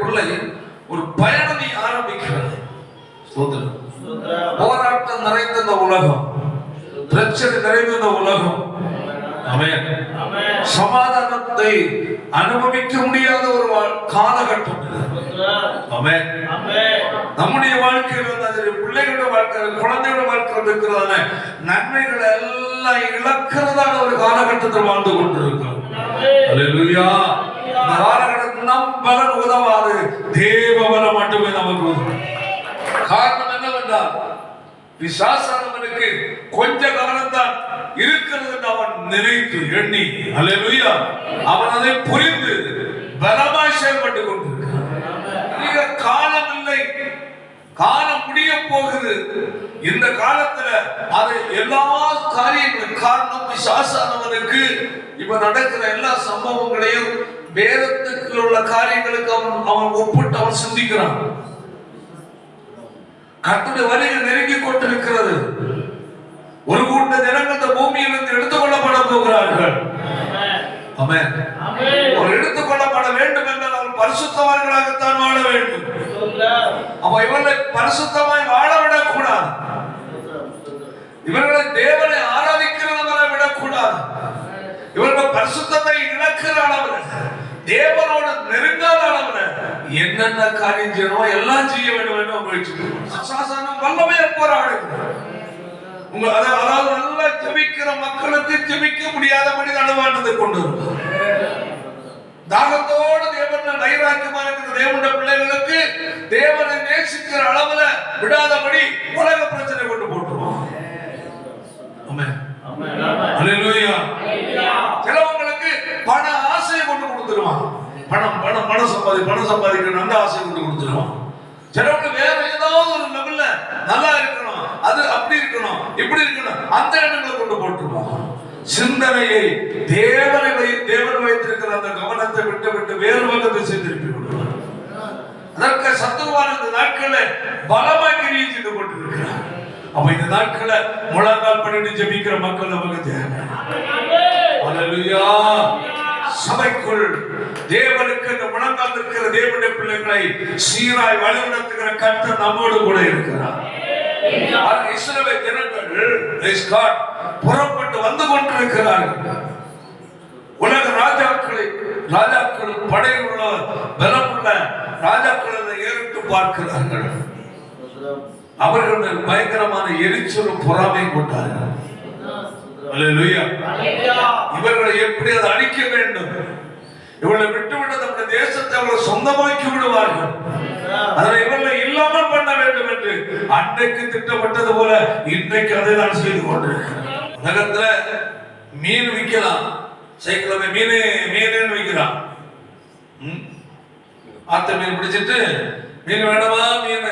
பிள்ளை ஒரு பயணத்தை ஆரம்பிக்கிறது. போராட்டம் நிறைந்த இந்த உலகம், பிரச்சனை நிறைந்த இந்த உலகம், சமாதானத்தை அனுபவிக்க முடியாத ஒரு காலகட்டம். நம்முடைய வாழ்க்கையில் பிள்ளைகளோட வாழ்க்கை, குழந்தைகளோட வாழ்க்கை இருக்கிறதான நன்மைகள் எல்லாம் இழக்கிறதான ஒரு காலகட்டத்தில் வாழ்ந்து கொண்டிருக்கிறோம். இந்த காலகட்டத்தில் நம் பலன் உதவாது, தேவ பலம் மட்டுமே நமக்கு உதவும். காரணம் என்னவென்றால் பிசாசானவனுக்கு கொஞ்ச காலம்தான் இருக்கிறது என்று அவன் நினைத்து எண்ணி, அல்லேலூயா, அவன் அதை புரிந்து பலமாய் செயல்பட்டுக் கொண்டிருக்கிறான். காலம் இல்லை, காலம் முடிய போகுது. இந்த காலத்துல அது எல்லா காரியங்களும் காரணம் பிசாசானவனுக்கு இப்ப நடக்கிற எல்லா சம்பவங்களையும் வேதத்துக்கு உள்ள காரியங்களுக்கு அவன் ஒப்பிட்டு அவன் சிந்திக்கிறான். கர்த்தருடைய வருகை நெருங்கி கொண்டிருக்கிறது. ஒரு கூட்ட ஜனங்கள் இந்த பூமியிலிருந்து எடுத்துக்கொள்ளப்பட போகிறார்கள். ஒரு எடுத்துக்கொள்ளப்பட வேண்டும் என்றால் அவர் பரிசுத்தவான்களாகத்தான் வாழ வேண்டும். அப்ப இவர்களை பரிசுத்தமாய் வாழவிடக் கூடாது. இவர்களை தேவனை ஆராதிக்கிறவரை விடக்கூடாது. இவர்கள் பரிசுத்தத்தை இழக்கிற அளவில், தேவனோட நெருங்காத அளவில் என்னென்ன காரியம் செய்யணுமோ எல்லாம் செய்ய வேண்டும் என்று முயற்சி வல்லமையை போராடுகிறார். அதாவது நல்லா ஜெபிக்கிற மக்களுக்கு ஜெபிக்க முடியாதபடி நடுவாண்டதை கொண்டு வருவார். தாகத்தோடு தேவன் நைராக்கியமா இருக்கிற தேவனுடைய பிள்ளைகளுக்கு தேவனை நேசிக்கிற அளவுல விடாதபடி உலக பிரச்சனை கொண்டு போட்டுருவான். சிலவங்களுக்கு பண ஆசையை கொண்டு கொடுத்துருவான். பணம் சம்பாதிக்கணும் அந்த ஆசையை கொண்டு கொடுத்துருவான். சிலவங்க வேற ஏதாவது ஒரு லெவல்ல நல்லா இருக்கணும், அது அப்படி இருக்கணும், இப்படி இருக்கணும், அந்த எண்ணங்களை கொண்டு போட்டுருவான். சிந்தனையை தேவன் வைத்திருக்கிற அந்த கவனத்தை விட்டு வேறு பக்கத்தை செய்திருப்பி விடுவார். அதற்கு சத்துருவான இந்த நாட்களை பலமாக கிரியை செய்து கொண்டிருக்கிறார். அப்ப இந்த நாட்களை முழங்கால் பண்ணிட்டு ஜெபிக்கிற மக்கள் நமக்கு தேவை. அல்லேலூயா. சபைக்குள் தேவனுக்கு இந்த முழங்கால் இருக்கிற தேவனுடைய பிள்ளைகளை சீராய் வழிநடத்துகிற கர்த்தர் நம்மோடு கூட இருக்கிறார். இஸ்ரவேல் ஜனங்கள் புறப்பட்டு வந்து கொண்டிருக்கிறார்கள். உலக ராஜாக்களும் படையில் உள்ள பலமுள்ள ராஜாக்களை ஏறிட்டு பார்க்கிறார்கள். அவர்கள் பயங்கரமான எரிச்சலும் பொறாமை கொண்டார்கள். இவர்களை எப்படி அதை அழிக்க வேண்டும், இவர்களை விட்டுவிட்டு நம்முடைய தேசத்தை அவர்கள் சொந்தமாக்கி விடுவார்கள், அதனை இவர்களை இல்லாமல் பண்ண வேண்டும் என்று அன்றைக்கு திட்டப்பட்டது போல இன்றைக்கு அதை நான் செய்து கொண்டிருக்கிறேன். உலகத்துல மீன் விற்கலாம், சைக்கிளமே மீன் விற்கிறான். ஆத்த மீன் பிடிச்சிட்டு மீன் வேணுமா, மீன்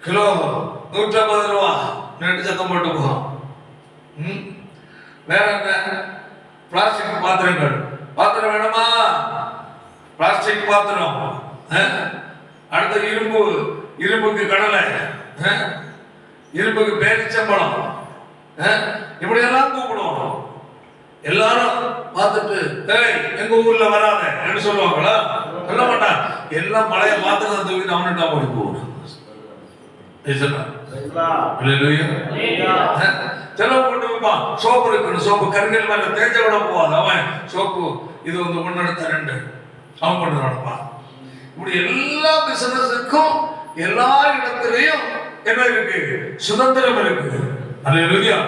கிலோ 150 ரூபா நெட்டு சத்தம் போட்டு போகும். வேற என்ன, பிளாஸ்டிக் பாத்திரம் வேணுமா, பிளாஸ்டிக் பாத்திரம். அடுத்த இரும்புக்கு கடலை, இரும்புக்கு பேரிச்சம்பழம், இப்படி எல்லாம் கூப்பிடுவோம். எல்லாரும் பார்த்துட்டு எங்க ஊர்ல வராத என்று சொல்லுவாங்களா? சொல்ல மாட்டான். எல்லாம் மழைய பார்த்து தூக்கி அவன்கிட்ட ஓடி போகணும். சோப்பு இருக்கணும், சோப்பு கருங்கல் மேல தேஞ்ச விட போவாது. அவன் சோப்பு இது வந்து ஒன்னு ரெண்டு அவன் கொண்டு நடப்பான். இப்படி எல்லா பிசினஸுக்கும் எல்லா இடத்திலையும் என்ன இருக்கு? சுதந்திரம் இருக்கு. அல்லேலூயா.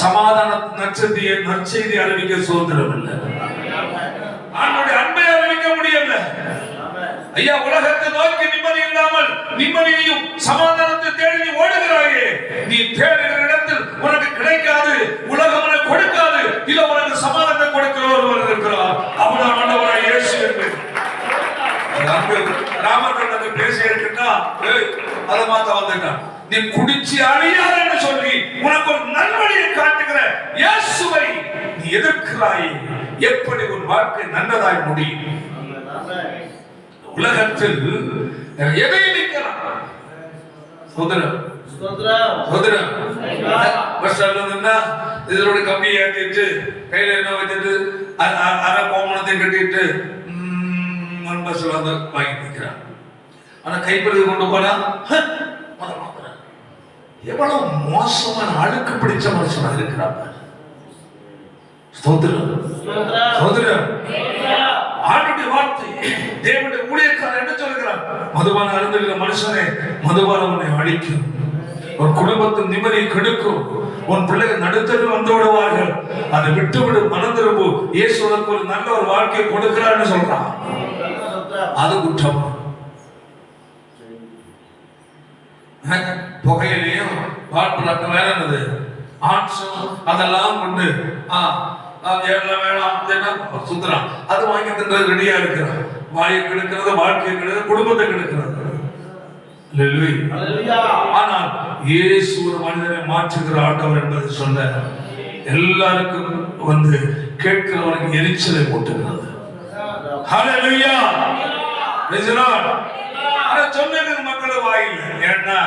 சமாதான நற்செய்தி அறிவிக்க சுதந்திரம் இல்லை. அவனுடைய அன்பை அறிவிக்க முடியல. ஐயா, உலகத்தை நோக்கி நிம்மதி இல்லாமல் நிம்மதியையும் சமாதானத்தை தேடி நீ ஓடுகிறாயே, நீ தேடுகிற இடத்தில் உனக்கு கிடைக்காது, உலகம் உனக்கு கொடுக்காது. இல்ல உனக்கு சமாதானத்தை கொடுக்கிற ஒருவர் இருக்கிறார், அவர்தான் ஆண்டவராகிய இயேசு என்று ராமகிருஷ்ணன் பேசி இருக்குன்னா அதை மாத்த வந்துட்டான். நீ குடிச்சு அழியாத என்று சொல்லி உனக்கு ஒரு நல்வழியை காட்டுகிற இயேசுவை நீ எதிர்க்கிறாய். எப்படி ஒரு வாழ்க்கை நல்லதாய் முடியும்? உலகத்தில் எதை நிற்கலாம்? இதோட கம்பியை ஏற்றிட்டு கையில என்ன வச்சுட்டு அரை கோமணத்தை கட்டிட்டு பஸ்ல வந்து வாங்கி நிற்கிறான். ஆனா கைப்பிடி கொண்டு போனா எவ்வளவு மோசமான அழுக்கு பிடிச்ச மனுஷனா இருக்கிறாங்க. ஆண்டுடைய வார்த்தை தேவனுடைய ஊழியக்காரர் என்ன சொல்கிறார்? மதுபானம் அருந்துகிற மனுஷனே மதுபானம் உன்னை அழிக்கும், உன் குடும்பத்தின் நிம்மதியை கெடுக்கும், உன் பிள்ளைகள் நடுத்தரில் வந்து விடுவார்கள், அதை விட்டுவிடு, மனம் திரும்பு, இயேசு உனக்கு ஒரு நல்ல ஒரு வாழ்க்கையை கொடுக்கிறான்னு சொல்றான். அது குற்றம். புகையிலையும் பாட்டு வேற என்னது ஆட்சம் அதெல்லாம் கொண்டு சுத்துறான். அது வாங்கி தின்றது ரெடியா இருக்கிறான். வாயை கெடுக்கிறது, வாழ்க்கையை கெடுக்கிறது, குடும்பத்தை கெடுக்கிறது. ஆனால் இயேசு ஒரு மனிதனை மாற்றுகிற ஆண்டவர் என்பதை சொல்ல எல்லாருக்கும் வந்து கேட்கிறவனுக்கு எரிச்சலை போட்டுகிறது. ஹல்லேலூயா. சொன்னது மக்களை வாயில்ல. ஏன்னா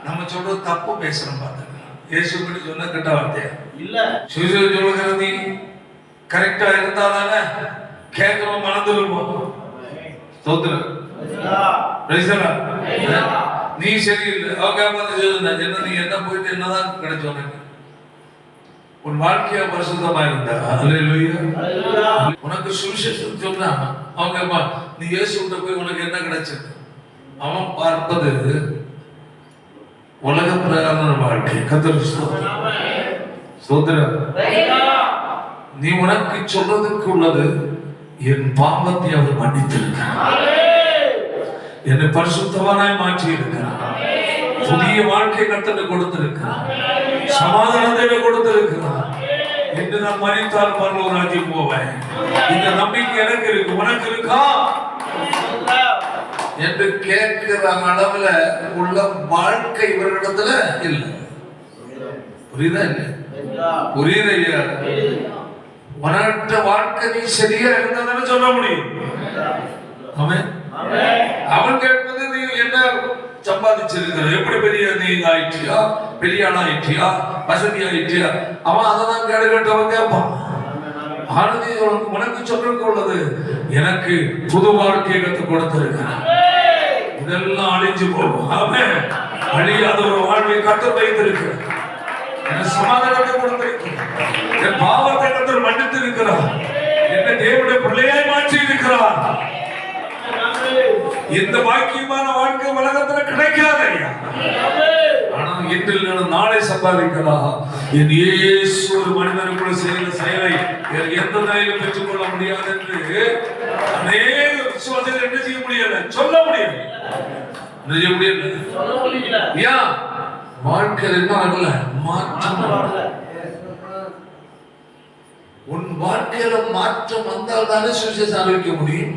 நம்ம சொல்றது தப்பு பேசுறோம். பார்த்துக்கலாம், இயேசு பற்றி சொன்ன கெட்ட வார்த்தையா இல்ல. சுவிசேஷம் சொல்லுகிற நீ கரெக்டா இருந்தா தானே கேட்கிறோம், மனதிருப்போம். ஸ்தோத்திரம். நீ சரியில்லை, என்ன நீ என்ன போயிட்டு என்னதான் கிடைச்ச உன் வாழ்க்கையா பரிசுத்தமா இருந்தா உனக்கு சுவிசேஷம் சொன்னா அவங்க நீ இயேசு விட்ட போய் உனக்கு என்ன கிடைச்சது? அவன் பார்ப்பது உலக பிரகார வாழ்க்கை. கர்த்தருக்கு ஸ்தோத்திரம். நீ உனக்கு சொல்றதுக்கு உள்ளது என் பாவத்தை அவர் மன்னித்திருக்கிறார், என்னை பரிசுத்தவானாய் மாற்றி இருக்கிறார், புதிய வாழ்க்கை கர்த்தருக்கு கொடுத்திருக்கிறார், சமாதானத்தை கொடுத்திருக்கிறார். என்று நான் மரித்தால் பரலோக ராஜ்யம் போவேன். இந்த நம்பிக்கை எனக்கு இருக்கு, உனக்கு இருக்கா என்று கேட்கிற அளவுல உள்ள வாழ்க்கை இவர்களிடத்துல இல்லை. புரியுதா? இல்லை புரியுதையா? உனட்ட வாழ்க்கை நீ சரியா இருந்தாதானே சொல்ல முடியும். அவன் அவன் கேட்பது நீ என்ன சம்பாதிச்சிருக்கிற, எப்படி பெரிய நீ ஆயிட்டியா, பெரிய ஆள் ஆயிட்டியா, வசதி ஆயிட்டியா, அவன் அதான் கேடுகட்டவன் கேட்பான். உனக்கு சொல்றதுக்கு உள்ளது எனக்கு புது வாழ்க்கையை கற்றுக் கொடுத்திருக்கிறான். இதெல்லாம் அழிஞ்சு போகும். அவன் அழியாத ஒரு வாழ்வை கற்றுக் வைத்திருக்கிறார், என் சமாதானத்தை கொடுத்திருக்கிறார், என் பாவத்தை கற்று மன்னித்து இருக்கிறார், என்னை தேவனுடைய பிள்ளையாய் மாற்றி இருக்கிறார். இந்த பாக்கியமான வாழ்க்கை உலகத்துல கிடைக்காது. ஆனால் இன்றில் நாளை சம்பாதிக்கலாம். என் இயேசு ஒரு மனிதனுக்குள்ள செய்த செயலை எந்த நிலையிலும் பெற்றுக்கொள்ள முடியாது என்று அநேக விசுவாசிகள் என்ன செய்ய முடியல, சொல்ல முடியல, என்ன செய்ய முடியல. ஏன்? வாழ்க்கையில் என்ன ஆகல, மாற்றம். உன் வாழ்க்கையில மாற்றம் வந்தால் தானே சுவிசேஷம் அறிவிக்க முடியும்.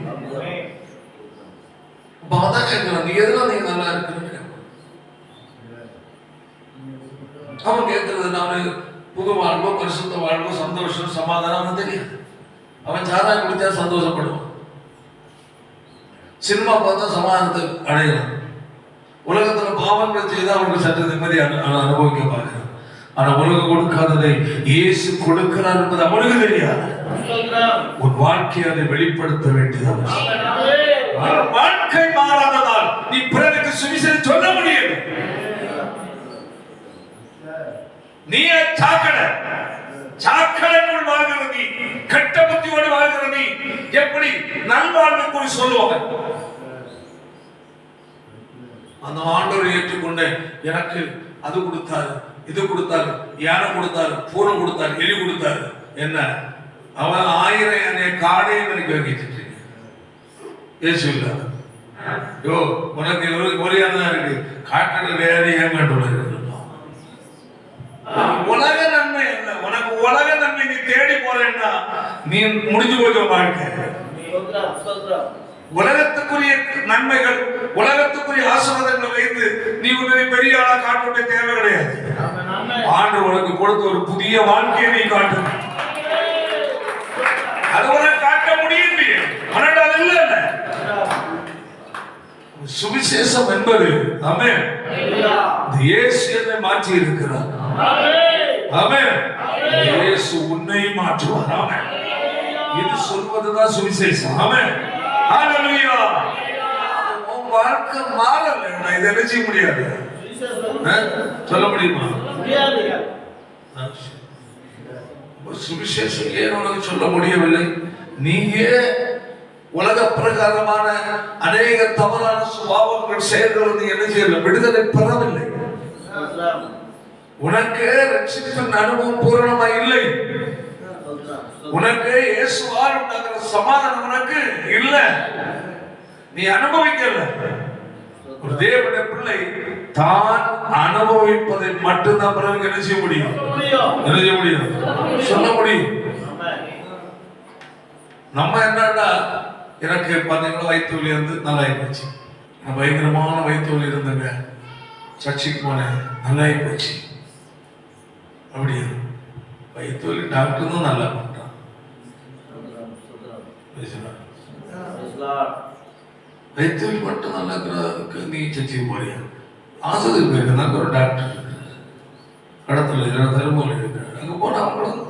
நீ எதுலாம் நீங்க நல்லா இருக்கு அவன் கேட்கறது, நானு புது வாழ்வோ பரிசுத்த வாழ்வோ சந்தோஷம் சமாதானம் தெரியும். அவன் சாராயம் குடிச்சா சந்தோஷப்படுவான், சினிமா பார்த்தா சமாதானத்தை அடையலாம், உலகத்துல பாவங்களை செய்தா அவனுக்கு சற்று நிம்மதி அனுபவிக்க பார்க்கிறான். ஆனா உலகம் கொடுக்காததை இயேசு கொடுக்கிறார் என்பது அவனுக்கு தெரியாது. உன் வாழ்க்கையை அதை வெளிப்படுத்த வேண்டியது. வாழ்க்கை மாறாததால் நீ பிறருக்கு சுவிசேஷம் சொல்ல முடியும். நீ சாக்கடைக்குள் வாழ்கிற நீ, கெட்ட புத்தியோடு வாழ்கிற நீ எப்படி நல்வாழ்வை குறி சொல்லுவாங்க? அந்த ஆண்டவரை ஏற்றுக்கொண்ட எனக்கு அது கொடுத்தாரு, இது கொடுத்தாரு, யானை கொடுத்தாரு, பூரம் கொடுத்தாரு, எலி கொடுத்தாரு, என்ன அவன் 1000 காடையும் எனக்கு வாங்கிட்டு ஏசு இல்ல. யோ உனக்கு ஒரு யானை தான் இருக்கு, காட்டுற வேற ஏமாட்டு. உலக நன்மை என்ன? உனக்கு உலக நன்மை நீ தேடி போறேன்னா நீ முடிஞ்சு போய்க்க வாழ்க்கை. உலகத்துக்குரிய நன்மைகள், உலகத்துக்குரிய ஆசீர்வாதங்களை வைத்து நீ உன்னை பெரிய ஆளா காட்ட தேவை கிடையாது. ஆண்டவர் உனக்கு கொடுத்த ஒரு புதிய வாழ்க்கையை நீ காட்டு. அது உனக்கு காட்ட முடியும். ஆனால் இல்ல சுவிசேஷம் என்பது ஆமென், இயேசு என்னை மாற்றி இருக்கிறார். ஆமென், இயேசு உன்னை மாற்றுவார். ஆமென், இது சொல்வதுதான் சுவிசேஷம். ஆமென், ஹalleluya. உன் வாழ்க்கை மாறல, நான் இதை நினைச்ச முடியாது. சொல்ல முடியுமா? முடியாது. சுவிசேஷம் ஏன் உனக்கு சொல்ல முடியவில்லை? நீயே உலக பிரகாரமான அநேக தவறான சுபாவங்கள் செயல்கள் நீ என்ன செய்யல, விடுதலை பெறவில்லை. உனக்கு ரட்சிப்பின் அனுபவம் பூரணமா இல்லை. உனக்கு இயேசுவால் உண்டாகிற சமாதானம் உனக்கு இல்ல, நீ அனுபவிக்கல. ஒரு தேவனுடைய பிள்ளை தான் அனுபவிப்பதை மட்டும்தான் பிறகு என்ன செய்ய முடியும், என்ன செய்ய முடியும், சொல்ல முடியும். நம்ம என்னன்னா, எனக்கு பார்த்தீங்கன்னா வயிற்று வலி இருந்து நல்லா ஆயிப்போச்சு. நான் பயங்கரமான வயிற்று வலி இருந்தேங்க, சர்ச்சைக்கு போனேன், நல்லா ஆயிப்போச்சு. அப்படியா? வயிற்று வலி டாக்டர் தான் நல்லா பண்றான். வயிற்று வலி மட்டும் நல்லா இருக்கிறதுக்கு நீ சர்ச்சைக்கு போறியா? ஆசிரியர் போயிருந்தாங்க, ஒரு டாக்டர் கடத்துல தருமபுரி இருக்கிறார். அங்கே போனால் அவங்களும்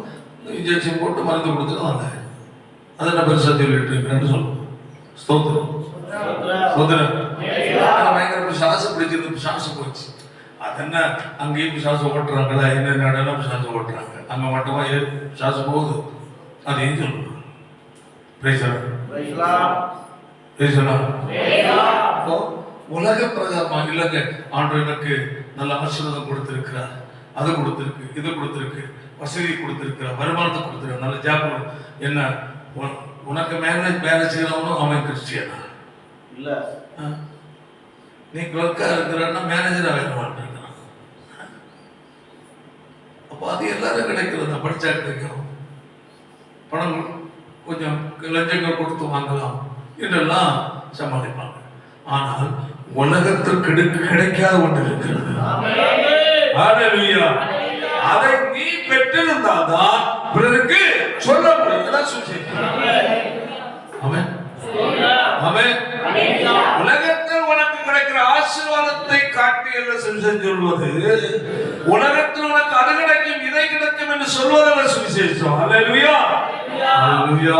இன்ஜெக்ஷன் போட்டு மருந்து கொடுத்துட்டு வந்தாங்க. அதை நான் பெருசாக சொல்லிட்டு இருக்கிறேன்னு சொல்லுவோம். ஸ்தோத்திரம் ஸ்தோத்திரம். பயங்கர பிசாசு பிடிச்சிருந்து பிசாசு போச்சு. அது என்ன, அங்கேயும் பிசாசு ஓட்டுறாங்களா, என்ன இடம் பிசாசு ஓட்டுறாங்க, அங்கே மட்டுமா பிசாசு போகுது, அதையும் சொல்லுவோம். உலக பிரகாரமா இல்லைங்க, ஆண்டவர் எனக்கு நல்ல ஆசீர்வாதம் கொடுத்திருக்கிறார், அது கொடுத்திருக்கு, இது கொடுத்திருக்கு, வசதி கொடுத்திருக்கிறார், வருமானத்தை கொடுத்திருக்கார், நல்ல ஜாப். என்ன உனக்கு வேலை செய்யறவனும் அவன் கிறிஸ்டியனா இல்ல, நீ கிளர்க்கா இருக்கிறன்னா மேனேஜரா வேலை மாட்டேங்கிறான். அப்போ அது எல்லாரும் கிடைக்கிறது, படிச்சா கிடைக்கும், பணம் கொஞ்சம் லஞ்சங்கள் கொடுத்து வாங்கலாம் என்றெல்லாம் சமாளிப்பாங்க. ஆனால் உலகத்திற்கு கிடைக்காத ஒன்று இருக்கிறது. அதை நீ பெற்றிருந்தால்தான் பிறருக்கு சொல்ல முடியும். உலகத்தில் உனக்கு கிடைக்கிற ஆசீர்வாதத்தை காட்டி என்ன சொல்வது, உலகத்தில் உனக்கு அது கிடைக்கும் இதை கிடைக்கும் என்று சொல்வதல்ல சுவிசேஷம். அல்லேலூயா அல்லேலூயா.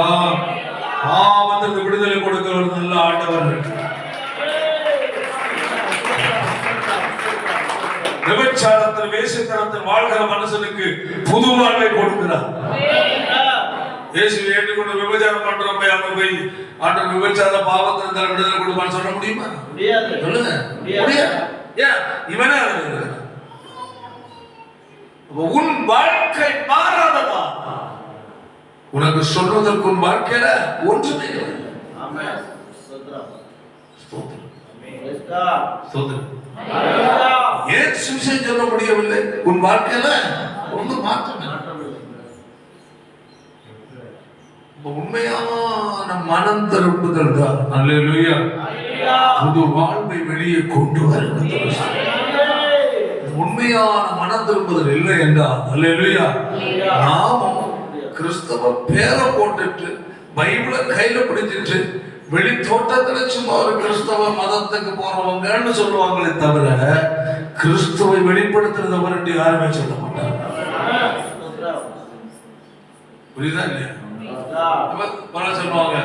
பாவத்துக்கு விடுதலை கொடுக்கிற ஒரு நல்ல ஆண்டவர் இருக்கிறார். விபச்சாரத்தில் வேசித்தனத்தில் வாழ்கிற மனுஷனுக்கு புது வாழ்வை கொடுக்கிறார். இயேசுவை ஏற்றுக்கொண்டு விபச்சாரம் பண்றோம், அங்க போய் ஆண்டவர் விபச்சார பாவத்திற்கு விடுதலை கொடுப்பான்னு சொல்ல முடியுமா? சொல்லுங்க, முடியாது. ஏன் இவனே உன் வாழ்க்கை மாறாததா? உனக்கு சொல்வதற்கு உன் வாழ்க்கையில ஒன்றுமே இல்லை. ஏன் சுவிசேஷம் சொல்ல முடியவில்லை? உன் வாழ்க்கையில ஒன்று மாற்றம். உண்மையான மனம் திரும்புதல் தான் அல்லேலூயா புது வாழ்வை வெளியே கொண்டு வருகிறது. உண்மையான மனம் திரும்புதல் இல்லை என்றால் அல்லேலூயா நாமும் கிறிஸ்தவ பேரை போட்டுட்டு பைபிளை கையில பிடிச்சிட்டு வெளி தோட்டத்துல சும்மா ஒரு கிறிஸ்தவ மதத்துக்கு போறவங்கன்னு சொல்லுவாங்களே தவிர கிறிஸ்துவை வெளிப்படுத்துறத யாருமே சொல்ல மாட்டாங்க. புரியுதா இல்லையா? சொல்லுவாங்க,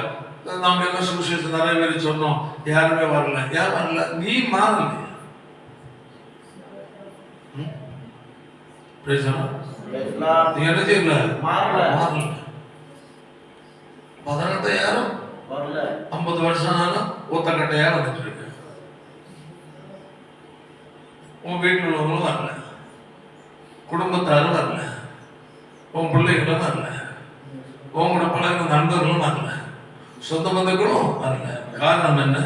நாங்க எல்லாம் சுவிசேஷம் நிறைய பேர் சொன்னோம், யாருமே வரல. யார் வரல? நீ மாறல. நீ என்ன செய்யல? மாறல. 18 யாரும் 50 வருஷம் ஆனாலும் ஒத்தக்கட்டையா வந்துட்டு இருக்கு. உன் வீட்டில் உள்ளவங்களும் வரல, குடும்பத்தாரும் வரல, உன் பிள்ளைகளும் வரல, உங்களோட பழகிற நண்பர்களும் வரல, சொந்த பந்தங்களும் வரல. காரணம் என்ன?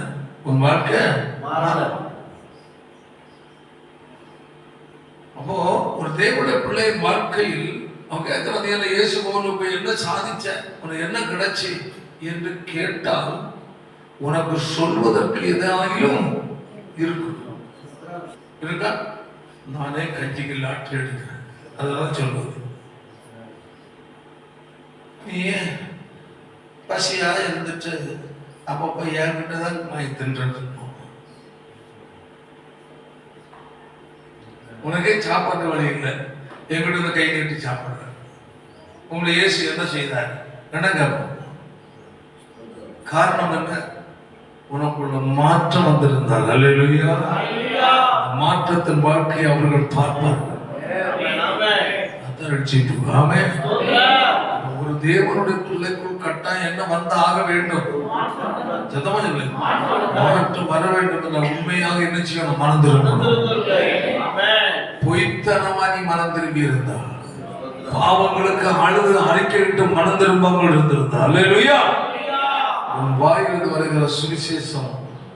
உன் வாழ்க்கை மாறல. அப்போ ஒரு தேவனுடைய பிள்ளை வாழ்க்கையில் அவங்க கேட்கறது, இயேசு போல போய் என்ன சாதிச்ச, உனக்கு என்ன கிடைச்சி என்று கேட்டால் உனக்கு சொல்வதற்கு ஏதாயிலும் இருக்கும் இருக்கா? நானே கஞ்சிக்கு லாட்ரி எடுக்கிறேன், அதெல்லாம் சொல்வது. நீ பசியா இருந்துட்டு அப்பப்ப என்கிட்டதான் நான் தின்றது. உனக்கே சாப்பாட்டு வழி இல்லை, என்கிட்ட வந்து கை நீட்டி சாப்பிடுற. உங்களை இயேசு என்ன செய்தார்? என்ன காரணம் என்ன? உனக்குள்ள மாற்றம் வந்திருந்தால் அல்லேலூயா, மாற்றத்தின் வாழ்க்கையை அவர்கள் பார்ப்பார்கள். ஆமென். ஒரு தேவனுடைய பிள்ளைக்குள் கட்டாயம் என்ன வந்து ஆக வேண்டும், மாற்றம் வர வேண்டும் என்ற உண்மையாக என்ன செய்யணும், மனம் திரும்பணும். பொய்த்தனமா நீ மனம் திரும்பி இருந்தா, பாவங்களுக்கு அழுது அறிக்கையிட்டு மனம் திரும்பாமல் இருந்திருந்தா அல்லேலூயா, உன் வாயிலிருந்து வருகிற சுவிசேஷம்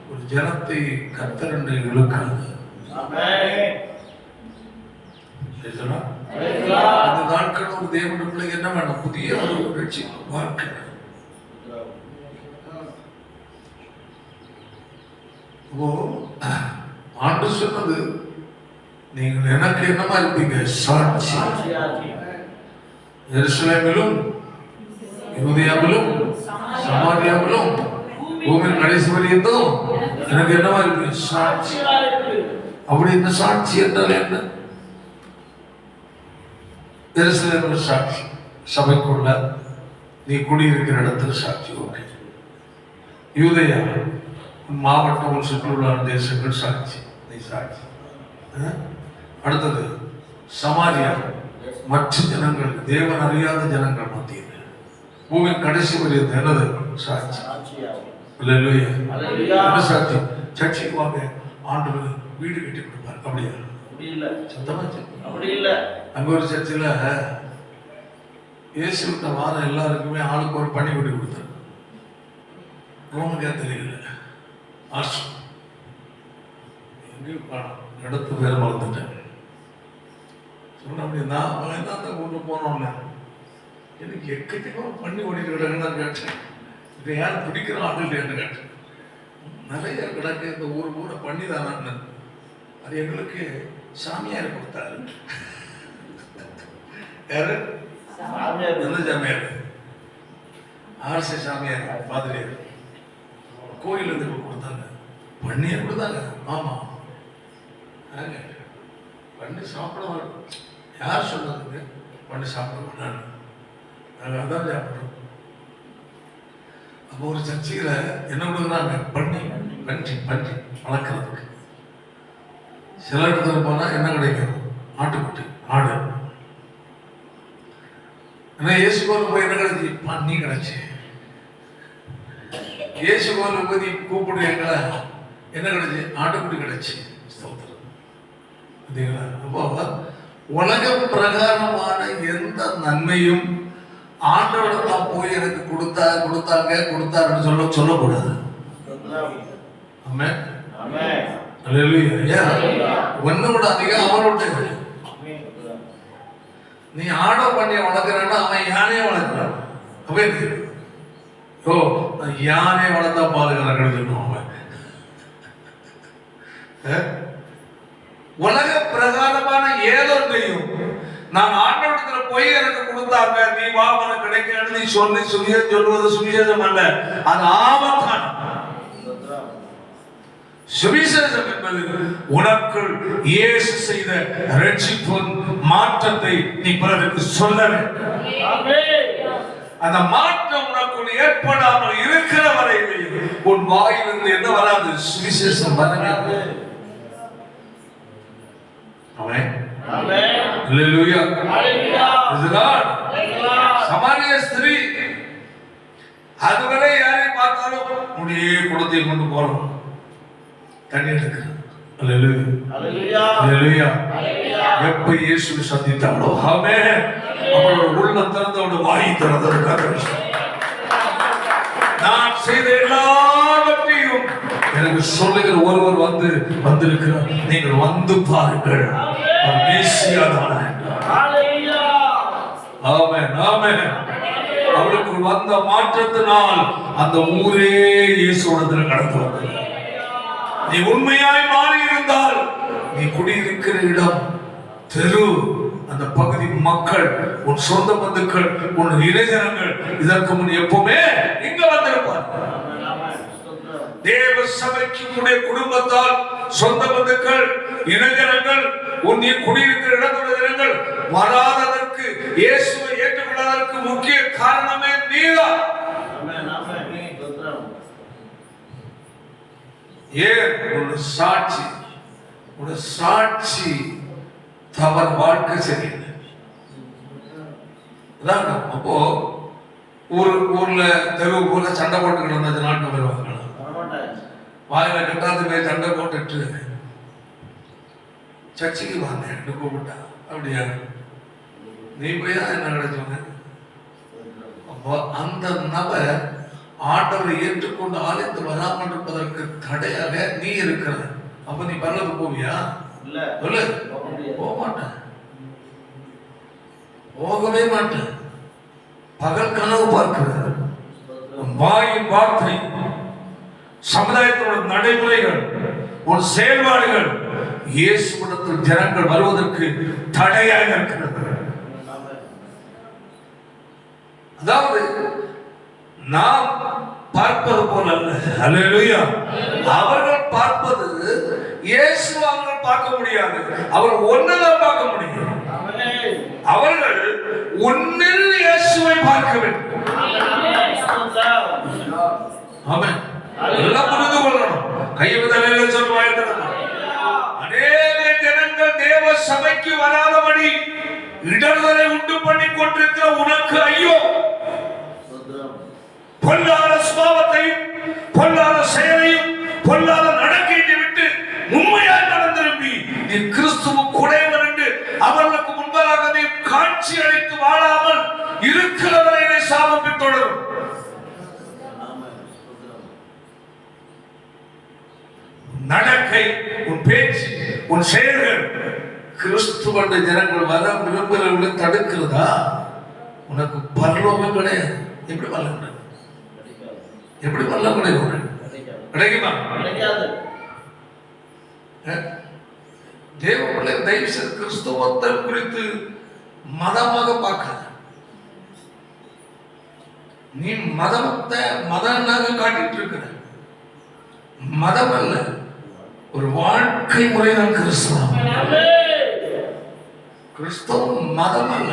ஒரு ஜனத்தை கர்த்தர் என்று இழுக்காது. இந்த நாட்கள் ஒரு தேவனுடைய பிள்ளைக்கு என்ன வேணும், புதிய ஒரு வாழ்க்கை. ஆண்டு சொன்னது, நீங்கள் எனக்கு என்னமா இருப்பீங்க, சாட்சி. எருசலேமிலும் யூதேயாவிலும் சமாரியாவிலும் பூமியின் கடைசி வரையும் எனக்கு என்னவா இருப்பீங்க, சாட்சி. அப்படி இந்த சாட்சி என்றால் என்ன? எருசலேமில் சாட்சி, சபைக்குள்ள நீ குடியிருக்கிற இடத்துல சாட்சி. ஓகே. யூதேயா மாவட்டம் சுற்றியுள்ள தேசங்கள் சாட்சி, நீ சாட்சி. அடுத்தது சமாரியா, மற்ற ஜனங்கள், தேவன் அறியாத ஜனங்கள் மத்தியில் பூமியின் கடைசி வரையும் என்னது, சாட்சி. என்ன சாட்சி? சர்ச்சைக்கு வாங்க, ஆண்டவர் வீடு கட்டி கொடுப்பார். அப்படியா? சத்தமா அப்படி இல்லை. அங்க ஒரு சர்ச்சில் இயேசு விட்ட வாரம் எல்லாருக்குமே ஆளுக்கு ஒரு பணி கொண்டு கொடுத்தார். ரோமனியா தெரியல, இடத்து பேரை மறந்துட்டேன். சொன்ன அப்படி நான் தான் கொண்டு போனோம்ல, எனக்கு எக்கச்சக்கமாக பண்ணி ஓடிக்கிறாங்கன்னு நான் கேட்டேன். இதை யாரும் பிடிக்கிற ஆள் என்று கேட்டேன். நிறைய கிடக்கு இந்த ஊரை பண்ணி தானே, அது எங்களுக்கு சாமியார் கொடுத்தாரு. யாரு? எந்த சாமியார்? ஆர்சி சாமியார், பாதிரியார். கோயில் இருந்து கொடுத்தாங்க, பண்ணியே கொடுத்தாங்க. ஆமா, பண்ணி சாப்பிட மாட்டோம். யார் சொன்னதுங்க? பண்ணி சாப்பிட மாட்டாங்க, நாங்கள் அதான் சாப்பிட்றோம். அப்போ ஒரு சர்ச்சையில் என்ன கொடுக்குறாங்க, பண்ணி பன்றி பன்றி வளர்க்குறதுக்கு. சில இடத்துல போனால் என்ன கிடைக்கும், ஆட்டுக்குட்டி, ஆடு. ஏன்னா இயேசு கோவில் போய் என்ன கிடைச்சி, பண்ணி கிடைச்சி. இயேசு கோவில் போய் கூப்பிடுவீங்களா, என்ன கிடைச்சி, ஆட்டுக்குட்டி கிடைச்சி. உலக பிரகாரமான எந்த நன்மையும் ஆண்டோட தான் போய் எனக்கு கொடுத்தாருன்னு சொல்லக்கூடாது. ஒன்னு விட அதிகம் அவனோட. நீ ஆடோ பண்ணிய வளர்க்கிறான்னா அவன் யானையை வளர்க்கிறான். யானை வளர்த்தா பாதுகாப்பு கிடைச்சிடும். அவன் உலக பிரகாரமான ஏதொன்றையும் நான் ஆண்டவரத்துல போய் எனக்கு கொடுத்தாங்க, நீ வா உனக்கு கிடைக்கணும் நீ சொல்லுவது சுவிசேஷம் அல்ல, அது ஆபத்தான. சுவிசேஷம் என்பது உனக்குள் இயேசு செய்த ரட்சிப்பின் மாற்றத்தை நீ பிறருக்கு சொல்ல வேண்டும். அந்த மாற்றம் உனக்குள் ஏற்படாமல் இருக்கிற வரையிலே உன் வாயிலிருந்து என்ன வராது, சுவிசேஷம் வராது. சமாரிய ஸ்திரீ அதுவரை யாரை பார்த்தாலும் முடியே குடத்தை கொண்டு போறோம், தண்ணி எடுக்கிறது. எப்ப இயேசு சந்தித்தாளோ அவளோட உள்ள திறந்தோட வாய் திறந்ததற்காக நான் செய்த எல்லாவற்றையும் எனக்கு சொல்லுகிற ஒருவர் வந்திருக்கிறார், நீங்கள் வந்து பாருங்கள். அவளுக்கு வந்த மாற்றத்தினால் அந்த ஊரே இயேசுவிடத்தில் கடந்து வந்தது. நீ உண்மையாய் மாறி இருந்தால் நீ குடியிருக்கிற இடம், தெரு, அந்த பகுதி மக்கள், உன் சொந்த பந்துக்கள், உன் இளைஞர்கள் இதற்கு முன் எப்பவுமே இங்க வந்திருப்பார். தேவ சபைக்கு உடைய குடும்பத்தால், சொந்த பந்துக்கள், இளைஞர்கள், உன் நீ குடியிருக்கிற இடங்கள் வராததற்கு, இயேசுவை ஏற்றுக்கொள்வதற்கு முக்கிய காரணமே நீதான். ஏன்? உன்னுடைய சாட்சி, உன்னுடைய சாட்சி தவறு, வாழ்க்கை சரியில்லை. அதாங்க. அப்போ ஊர்ல தெருவு போல சண்டை போட்டுக்கிட்டு இருந்தாச்சு, நாட்டு வருவாங்க, வாயில கட்டாது போய் சண்டை போட்டுட்டு சர்ச்சைக்கு வாங்க கூப்பிட்டா. அப்படியா? நீ போய் தான் என்ன கிடைச்சவங்க. அப்போ அந்த நபர் ஆண்டவரை ஏற்றுக்கொண்டு ஆலயத்தில் வராமல் இருப்பதற்கு தடையாக நீ இருக்கிற. அப்ப நீ பரலோகத்துக்கு போவியா? சொல்லு. போக மாட்டேன், போகவே மாட்டேன். பகல் கனவு பார்க்கிறது, வாயின் வார்த்தை, சமுதாயத்தோட நடைமுறைகள், ஒரு செயல்பாடுகள் இயேசுவிடத்தில் ஜனங்கள் வருவதற்கு தடையாக இருக்கிறது. அதாவது நாம் பார்ப்பது போல அல்ல. அல்லேலூயா. அவர்கள் பார்ப்பது இயேசு அவர்கள் பார்க்க முடியாது. அவர் ஒன்னுதான் பார்க்க முடியும். அவர்கள் ஒன்னில் இயேசுவை பார்க்க வேண்டும். ஆமென். எல்லாம் புரிந்து கொள்ளணும். கைவிதலையில சொல்வாங்க, அநேக ஜனங்கள் தேவ சபைக்கு வராதபடி இடர்களை உண்டு பண்ணி கொண்டிருக்கிற உனக்கு ஐயோ. பொல்லாத சுபாவத்தையும் பொல்லாத செயலையும் பொல்லாத நடக்கையை விட்டு உண்மையாக நடந்திருப்பி நீ கிறிஸ்துவ குடையவர் என்று அவர்களுக்கு முன்பதாக நீ காட்சி அளித்து வாழாமல் இருக்கிறவரை சாபம் பின்தொடரும். நடக்கை, உன் பேச்சு, உன் செயல்கள் கிறிஸ்துவ ஜனங்கள் வர விரும்புகிறவர்களை தடுக்கிறதா? உனக்கு பரலோகம் கிடையாது. எப்படி பரலோகம்? எப்படி பரலோகம் கிடைக்கும்? கிடைக்குமா? தேவ பிள்ளை தயவு செய்து கிறிஸ்துவத்தை குறித்து மதமாக பார்க்காத. நீ மதத்தை மதமாக காட்டிட்டு இருக்கிற. மதம் அல்ல, ஒரு வாழ்க்கை முறைதான் கிறிஸ்தவம். கிறிஸ்தவம் மதம் அல்ல.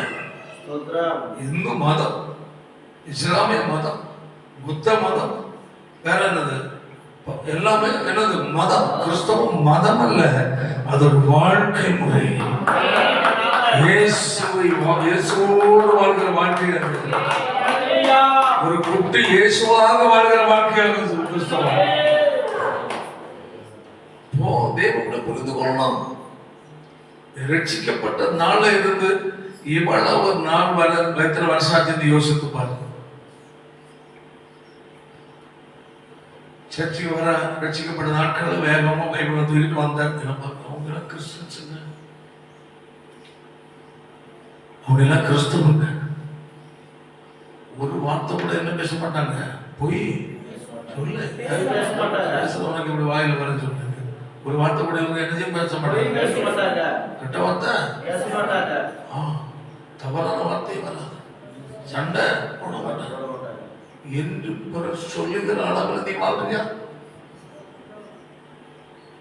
இந்து மதம், இஸ்லாமிய மதம், புத்த மதம், வேற என்னது, எல்லாமே என்னது மதம். கிறிஸ்தவம் மதம் அல்ல, அது ஒரு வாழ்க்கை முறை. இயேசுவோடு வாழ்கிற வாழ்க்கை, ஒரு குட்டி இயேசுவாக வாழ்கிற வாழ்க்கையாக கிறிஸ்தவம். தேவனை புரிந்து கொள்ளலாம். ரட்சிக்கப்பட்ட நாள்ல இருந்து இவ்வளவு ஒரு நாள் வர எத்தனை வருஷம் ஆச்சு யோசித்து பாருங்க. சர்ச்சைக்கு வர ரட்சிக்கப்பட்ட நாட்கள் வேகமா பைபிளை தூக்கிட்டு வந்தாங்க. அவங்க கிறிஸ்டியன்ஸுங்க, அவங்க எல்லாம் கிறிஸ்தவங்க. ஒரு வார்த்தை கூட என்ன பேச மாட்டாங்க. போய் சொல்லு, உனக்கு இப்படி வாயில வர சொல்லுங்க. ஒரு வார்த்தை கூட இவங்க என்ன பேச மாட்டாங்க. கெட்ட வார்த்தை, தவறான வார்த்தை வராது, சண்டை போட மாட்டாங்க என்று சொல்லுகிற அளவில் நீ வாழ்றியா?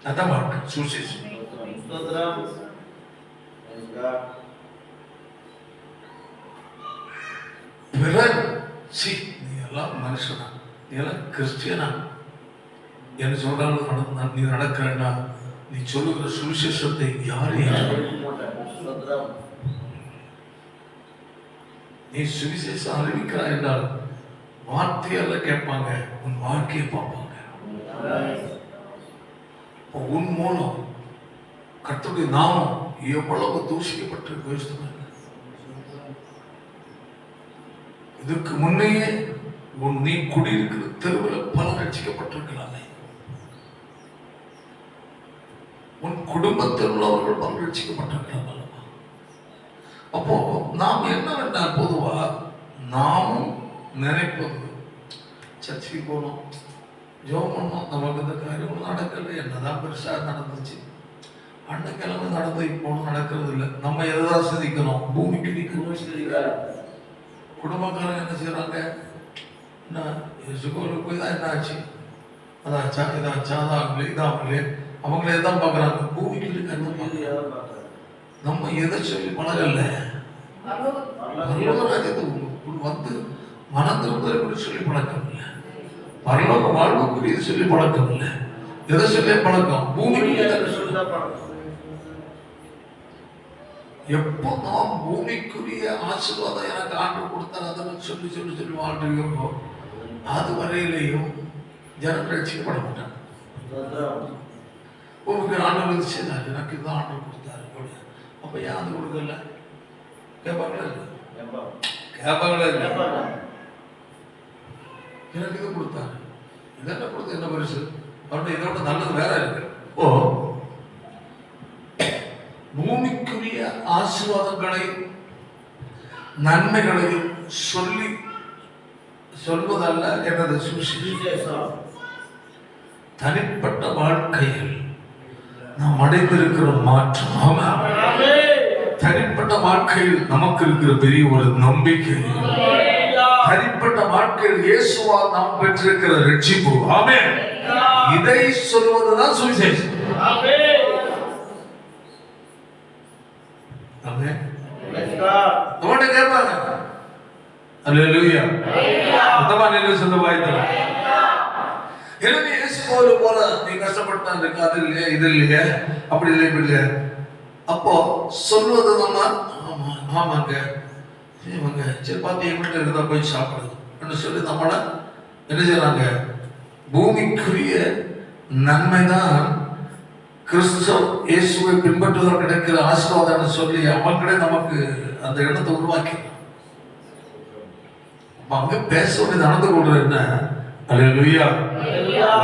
அதான் வாழ்க்கை சுசேஷம். பிறர் சி நீ எல்லாம் மனுஷனா, நீ எல்லாம் கிறிஸ்டியனா என்ன சொல்றாங்க, நீ நடக்கிறா, நீ சொல்லுகிற சுவிசேஷத்தை யாரும் நீ சுவிசேஷம் அறிவிக்கிறாய் என்றால் வார்த்தையால கேட்பாங்க, உன் வாழ்க்கையை பார்ப்பாங்க. உன் மூலம் கர்த்தருடைய நாமம் எவ்வளவு தூஷிக்கப்பட்டு. இதுக்கு முன்னையே நீ குடியிருக்கிற தெருவில் பல ரட்சிக்கப்பட்டிருக்கலாமே. உன் குடும்பத்தில் உள்ளவர்கள் பல ரட்சிக்கப்பட்டிருக்கலாம். அப்போ நாம் என்னவென்றால் பொதுவா நாமும் நினைப்பது சர்ச்சைக்கு போனோம், ஜோம் பண்ணோம், நமக்கு இந்த காரியம் நடக்கல, என்னதான் பெருசா நடந்துச்சு, அன்னைக்கிழமை நடந்து இப்போ நடக்கிறது இல்லை. நம்ம எதாவது சிந்திக்கணும், பூமிக்கு நிற்கணும். குடும்பக்காரங்க என்ன செய்யறாங்க, என்ன சுகோலுக்கு போய் தான் என்ன ஆச்சு, அதாச்சா இதாச்சா, அதாகல இதாகலையே, அவங்களே தான் பார்க்குறாங்க. பூமிக்கு இருக்க நம்ம எதை சொல்லி பழகல. வந்து மனத்திருப்பதை சொல்லி பழக்கம் இல்லை, பரலோக வாழ்வுக்குரிய சொல்லி பழக்கம் இல்லை. எதை சொல்ல பழக்கம்? பூமிக்கு எப்போ நாம் பூமிக்குரிய ஆசீர்வாதம் எனக்கு ஆண்டு கொடுத்தார் அதெல்லாம் சொல்லி சொல்லி சொல்லி வாழ்றீங்களோ அது வரையிலையும் ஜனங்கள் ரட்சிக்கப்பட மாட்டாங்க. உங்களுக்கு ஆண்டு செய்தார், எனக்கு இதுதான் ஆண்டு கொடுத்தாரு. அப்ப ஏன் அது கொடுக்கல? கேட்பாங்களா இல்லை? கேட்பாங்களா இல்லை? எனக்கு இது கொடுத்தாரு, இதெல்லாம் கொடுத்து என்ன பரிசு? அவர்கிட்ட இதை விட நல்லது வேற இருக்கு. ஓ, பூமிக்குரிய ஆசீர்வாதங்களை நன்மைகளையும் சொல்லி சொல்வதல்ல எனது சுவிசேஷம். தனிப்பட்ட வாழ்க்கையில் நாம் அடைந்திருக்கிற மாற்றம், தனிப்பட்ட வாழ்க்கையில் நமக்கு இருக்கிற பெரிய ஒரு நம்பிக்கை, தனிப்பட்ட வாழ்க்கையில் இயேசுவால் நாம் பெற்றிருக்கிற ரட்சிப்பு, ஆமென், இதை சொல்வதுதான் சுவிசேஷம். ஆமென். நம்மகிட்ட கேட்பாங்க, அல்லேலூயா, சொல்ல வாய்த்தல எனக்கு இயேசு போல நீ கஷ்டப்பட்டான் இருக்கு, அது இல்லையா இது இல்லையா அப்படி இல்லை இப்படி இல்லையா. அப்போ சொல்வது நம்ம ஆமா ஆமாங்க இவங்க சரி பார்த்து எங்கிட்ட இருந்தா போய் சாப்பிடுது சொல்லி நம்மள என்ன செய்யறாங்க? பூமிக்குரிய நன்மைதான் கிறிஸ்துவ இயேசுவை பின்பற்றுவதற்கு கிடைக்கிற ஆசீர்வாதம் சொல்லி அவங்களே நமக்கு அந்த இடத்தை உருவாக்கி அங்க பேச வேண்டியது நடந்து கொள்றது என்ன? அல்லேலூயா.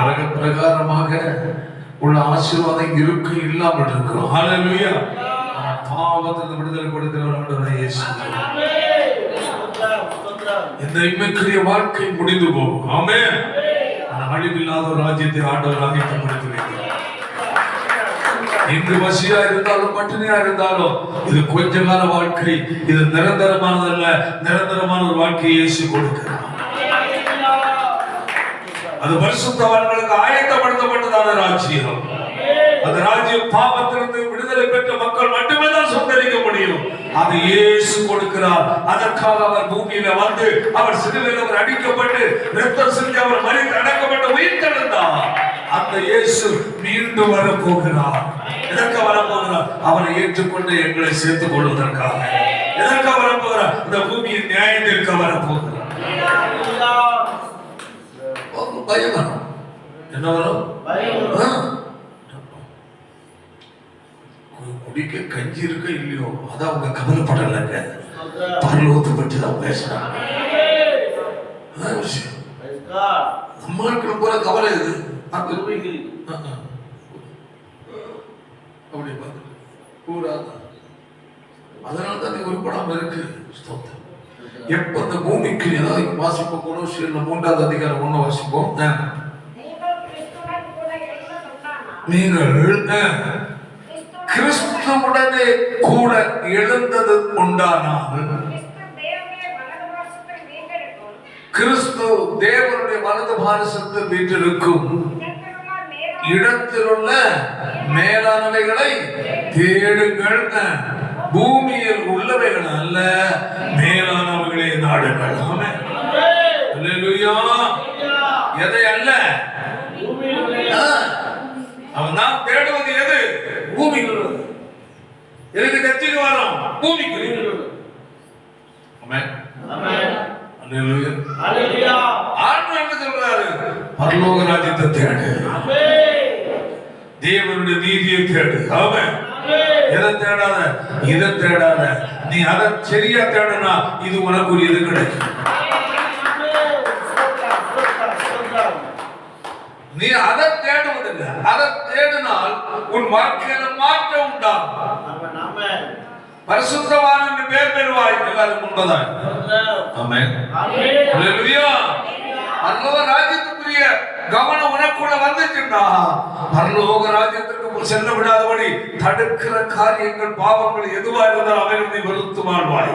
உலக பிரகாரமாக உள்ள ஆசீர்வாதம் இருக்க இல்லாமல் இருக்கிறோம். அல்லேலூயா. பாவத்திலிருந்து விடுதலை கொடுக்கிறவர் இயேசு. இந்த இம்மைக்குரிய வாழ்க்கை முடிந்து போகும். ஆமென். அழிவில்லாத ஒரு ராஜ்யத்தை ஆண்டவர் அமைத்து கொடுத்து வைக்கிறார். இன்று பசியா இருந்தாலும் பட்டினியா இருந்தாலும் இது கொஞ்ச கால வாழ்க்கை, இது நிரந்தரமானதல்ல. நிரந்தரமான ஒரு வாழ்க்கையை இயேசு கொடுக்கிறார். அது பரிசுத்தவான்களுக்கு ஆயத்தப்படுத்தப்பட்டதான ராஜ்யம். அந்த ராஜ்யம் பாவத்திலிருந்து விடுதலை பெற்ற மக்கள் மட்டுமே தான் சொந்தரிக்க முடியும். அது இயேசு கொடுக்கிறார். அதற்காக அவர் பூமியில வந்து அவர் சிலுவையில் அவர் அடிக்கப்பட்டு ரத்தம் சிந்தி அவர் மரித்து அடக்கப்பட்டு உயிர்த்தெழுந்தார். அந்த இயேசு மீண்டும் வரப்போகிறார். எதற்கு வரப்போகிறார்? அவரை ஏற்றுக்கொண்டு எங்களை சேர்த்துக் கொள்வதற்காக. எதற்கு வரப்போகிறார்? இந்த பூமியின் நியாயத்திற்கு வரப்போகிறார். பயம் வரும். என்ன வரும்? குடிக்க கஞ்சி இருக்க இல்லையோ அதான் அவங்க கவலைப்படலைங்க. பரலோகத்தை பற்றி தான் பேசுறாங்க. அதான் விஷயம். நம்மளுக்கு போல கவலை இது அப்படி கூடாது. அதனால தான் நீ உருப்படாம இருக்கு. எப்ப இந்த பூமிக்கு ஏதாவது வாசிப்போம், கொலோசியர்ல 3வது அதிகாரம் 1 வாசிப்போம். நீங்கள் கிறிஸ்துவுடனே கூட எழுந்தது உண்டானால் கிறிஸ்து தேவனுடைய வலது பாரசத்தில் வீற்றிருக்கும் இடத்திலுள்ள மேலானவைகளை தேடுங்கள். பூமியில் உள்ளவைகள் அல்ல, மேலானவைகளே நாடுகள். ஆமென். அல்லேலூயா. எதை அல்ல? அவன் நாம் தேடுவது எது? பூமிக்குள். எதுக்கு கட்சிக்கு வரோம்? பூமிக்குள். ஆமென். ஆமென். அல்லேலூயா. அல்லேலூயா. ஆண்டவர் என்ன சொல்றாரு? பரலோக ராஜ்யத்தை தேடு. ஆமென். தேவனுடைய நீதியை தேடு. ஆமென். எதை தேடாத? இதை தேடாத. நீ அதை சரியா தேடனா இது உனக்குரியது கிடைக்கும். நீ அதை தேடுவதில்லை. அதை தேடினால் உன் வாழ்க்கையில மாற்றம் உண்டாகும். பரிசுத்தவான் என்று பெயர் பெறுவாய். எல்லாரும் முன்பதாய். ஆமென். அல்லேலூயா. பரலோக ராஜ்யத்துக்குரிய கவனம் உனக்குள்ள வந்துச்சுன்னா பரலோக ராஜ்யத்திற்கு செல்ல விடாதபடி தடுக்கிற காரியங்கள் பாவங்கள் எதுவா இருந்தால் அவைகளை நீ வெறுத்து வாழ்வாய்.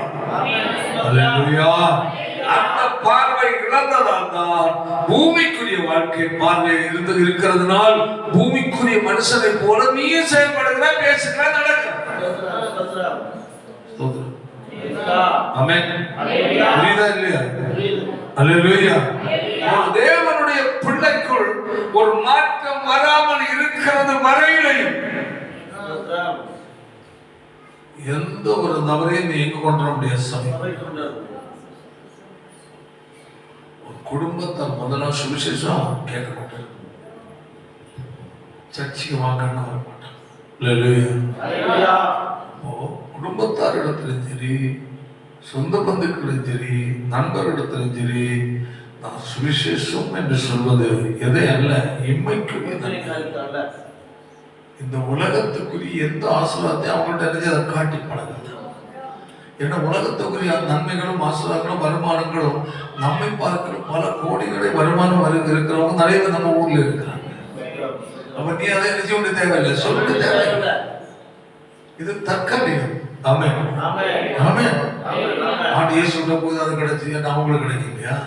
அல்லேலூயா. அந்த பார்வை இழந்ததால் தான் பூமிக்குரிய வாழ்க்கை பார்வை இருக்கிறதுனால் பூமிக்குரிய மனுஷனை போல நீயும் செயல்படுகிற, பேசுகிற, நடக்கிற. ஆமென். புரியுதா இல்லையா? அல்லேலூயா. தேவனுடைய பிள்ளைக்குள் ஒரு மாற்றம் வராமல் இருக்கிறது வரையிலையும் எந்த ஒரு நபரையும் நீ எங்க கொண்டு வர முடியாது சாமி. ஒரு குடும்பத்தை முதல்ல சுவிசேஷம் கேட்க மாட்டார், சர்ச்சைக்கு வாங்கன்னு வர மாட்டான். குடும்பத்தார் இடத்துலையும் சரி, சொந்த பந்துக்களும் சரி, நண்பர்களிடத்திலும் சரி, நான் சுவிசேஷம் என்று சொல்வது எதை அல்ல, இம்மைக்குமே இந்த உலகத்துக்குரிய எந்த ஆசீர்வாதத்தையும் அவங்கள்ட்ட நினைச்சு அதை காட்டி பழகுது. ஏன்னா உலகத்துக்குரிய நன்மைகளும் ஆசீர்வாதங்களும் வருமானங்களும் நம்மை பார்க்கிற பல கோடிகளை வருமானம் இருக்கிறவங்க நிறைய பேர் நம்ம ஊர்ல இருக்கிறாங்க. அப்ப நீ அதை நினைச்சு ஒன்று தேவையில்லை, சொல்லிட்டு தேவையில்லை. இது தற்காலிகம். ஆமென் ஆமென். ஆண்டு ஏன் சொல்ற போது அது கிடைச்சி அவங்களுக்கு கிடைக்கும் இல்லையா?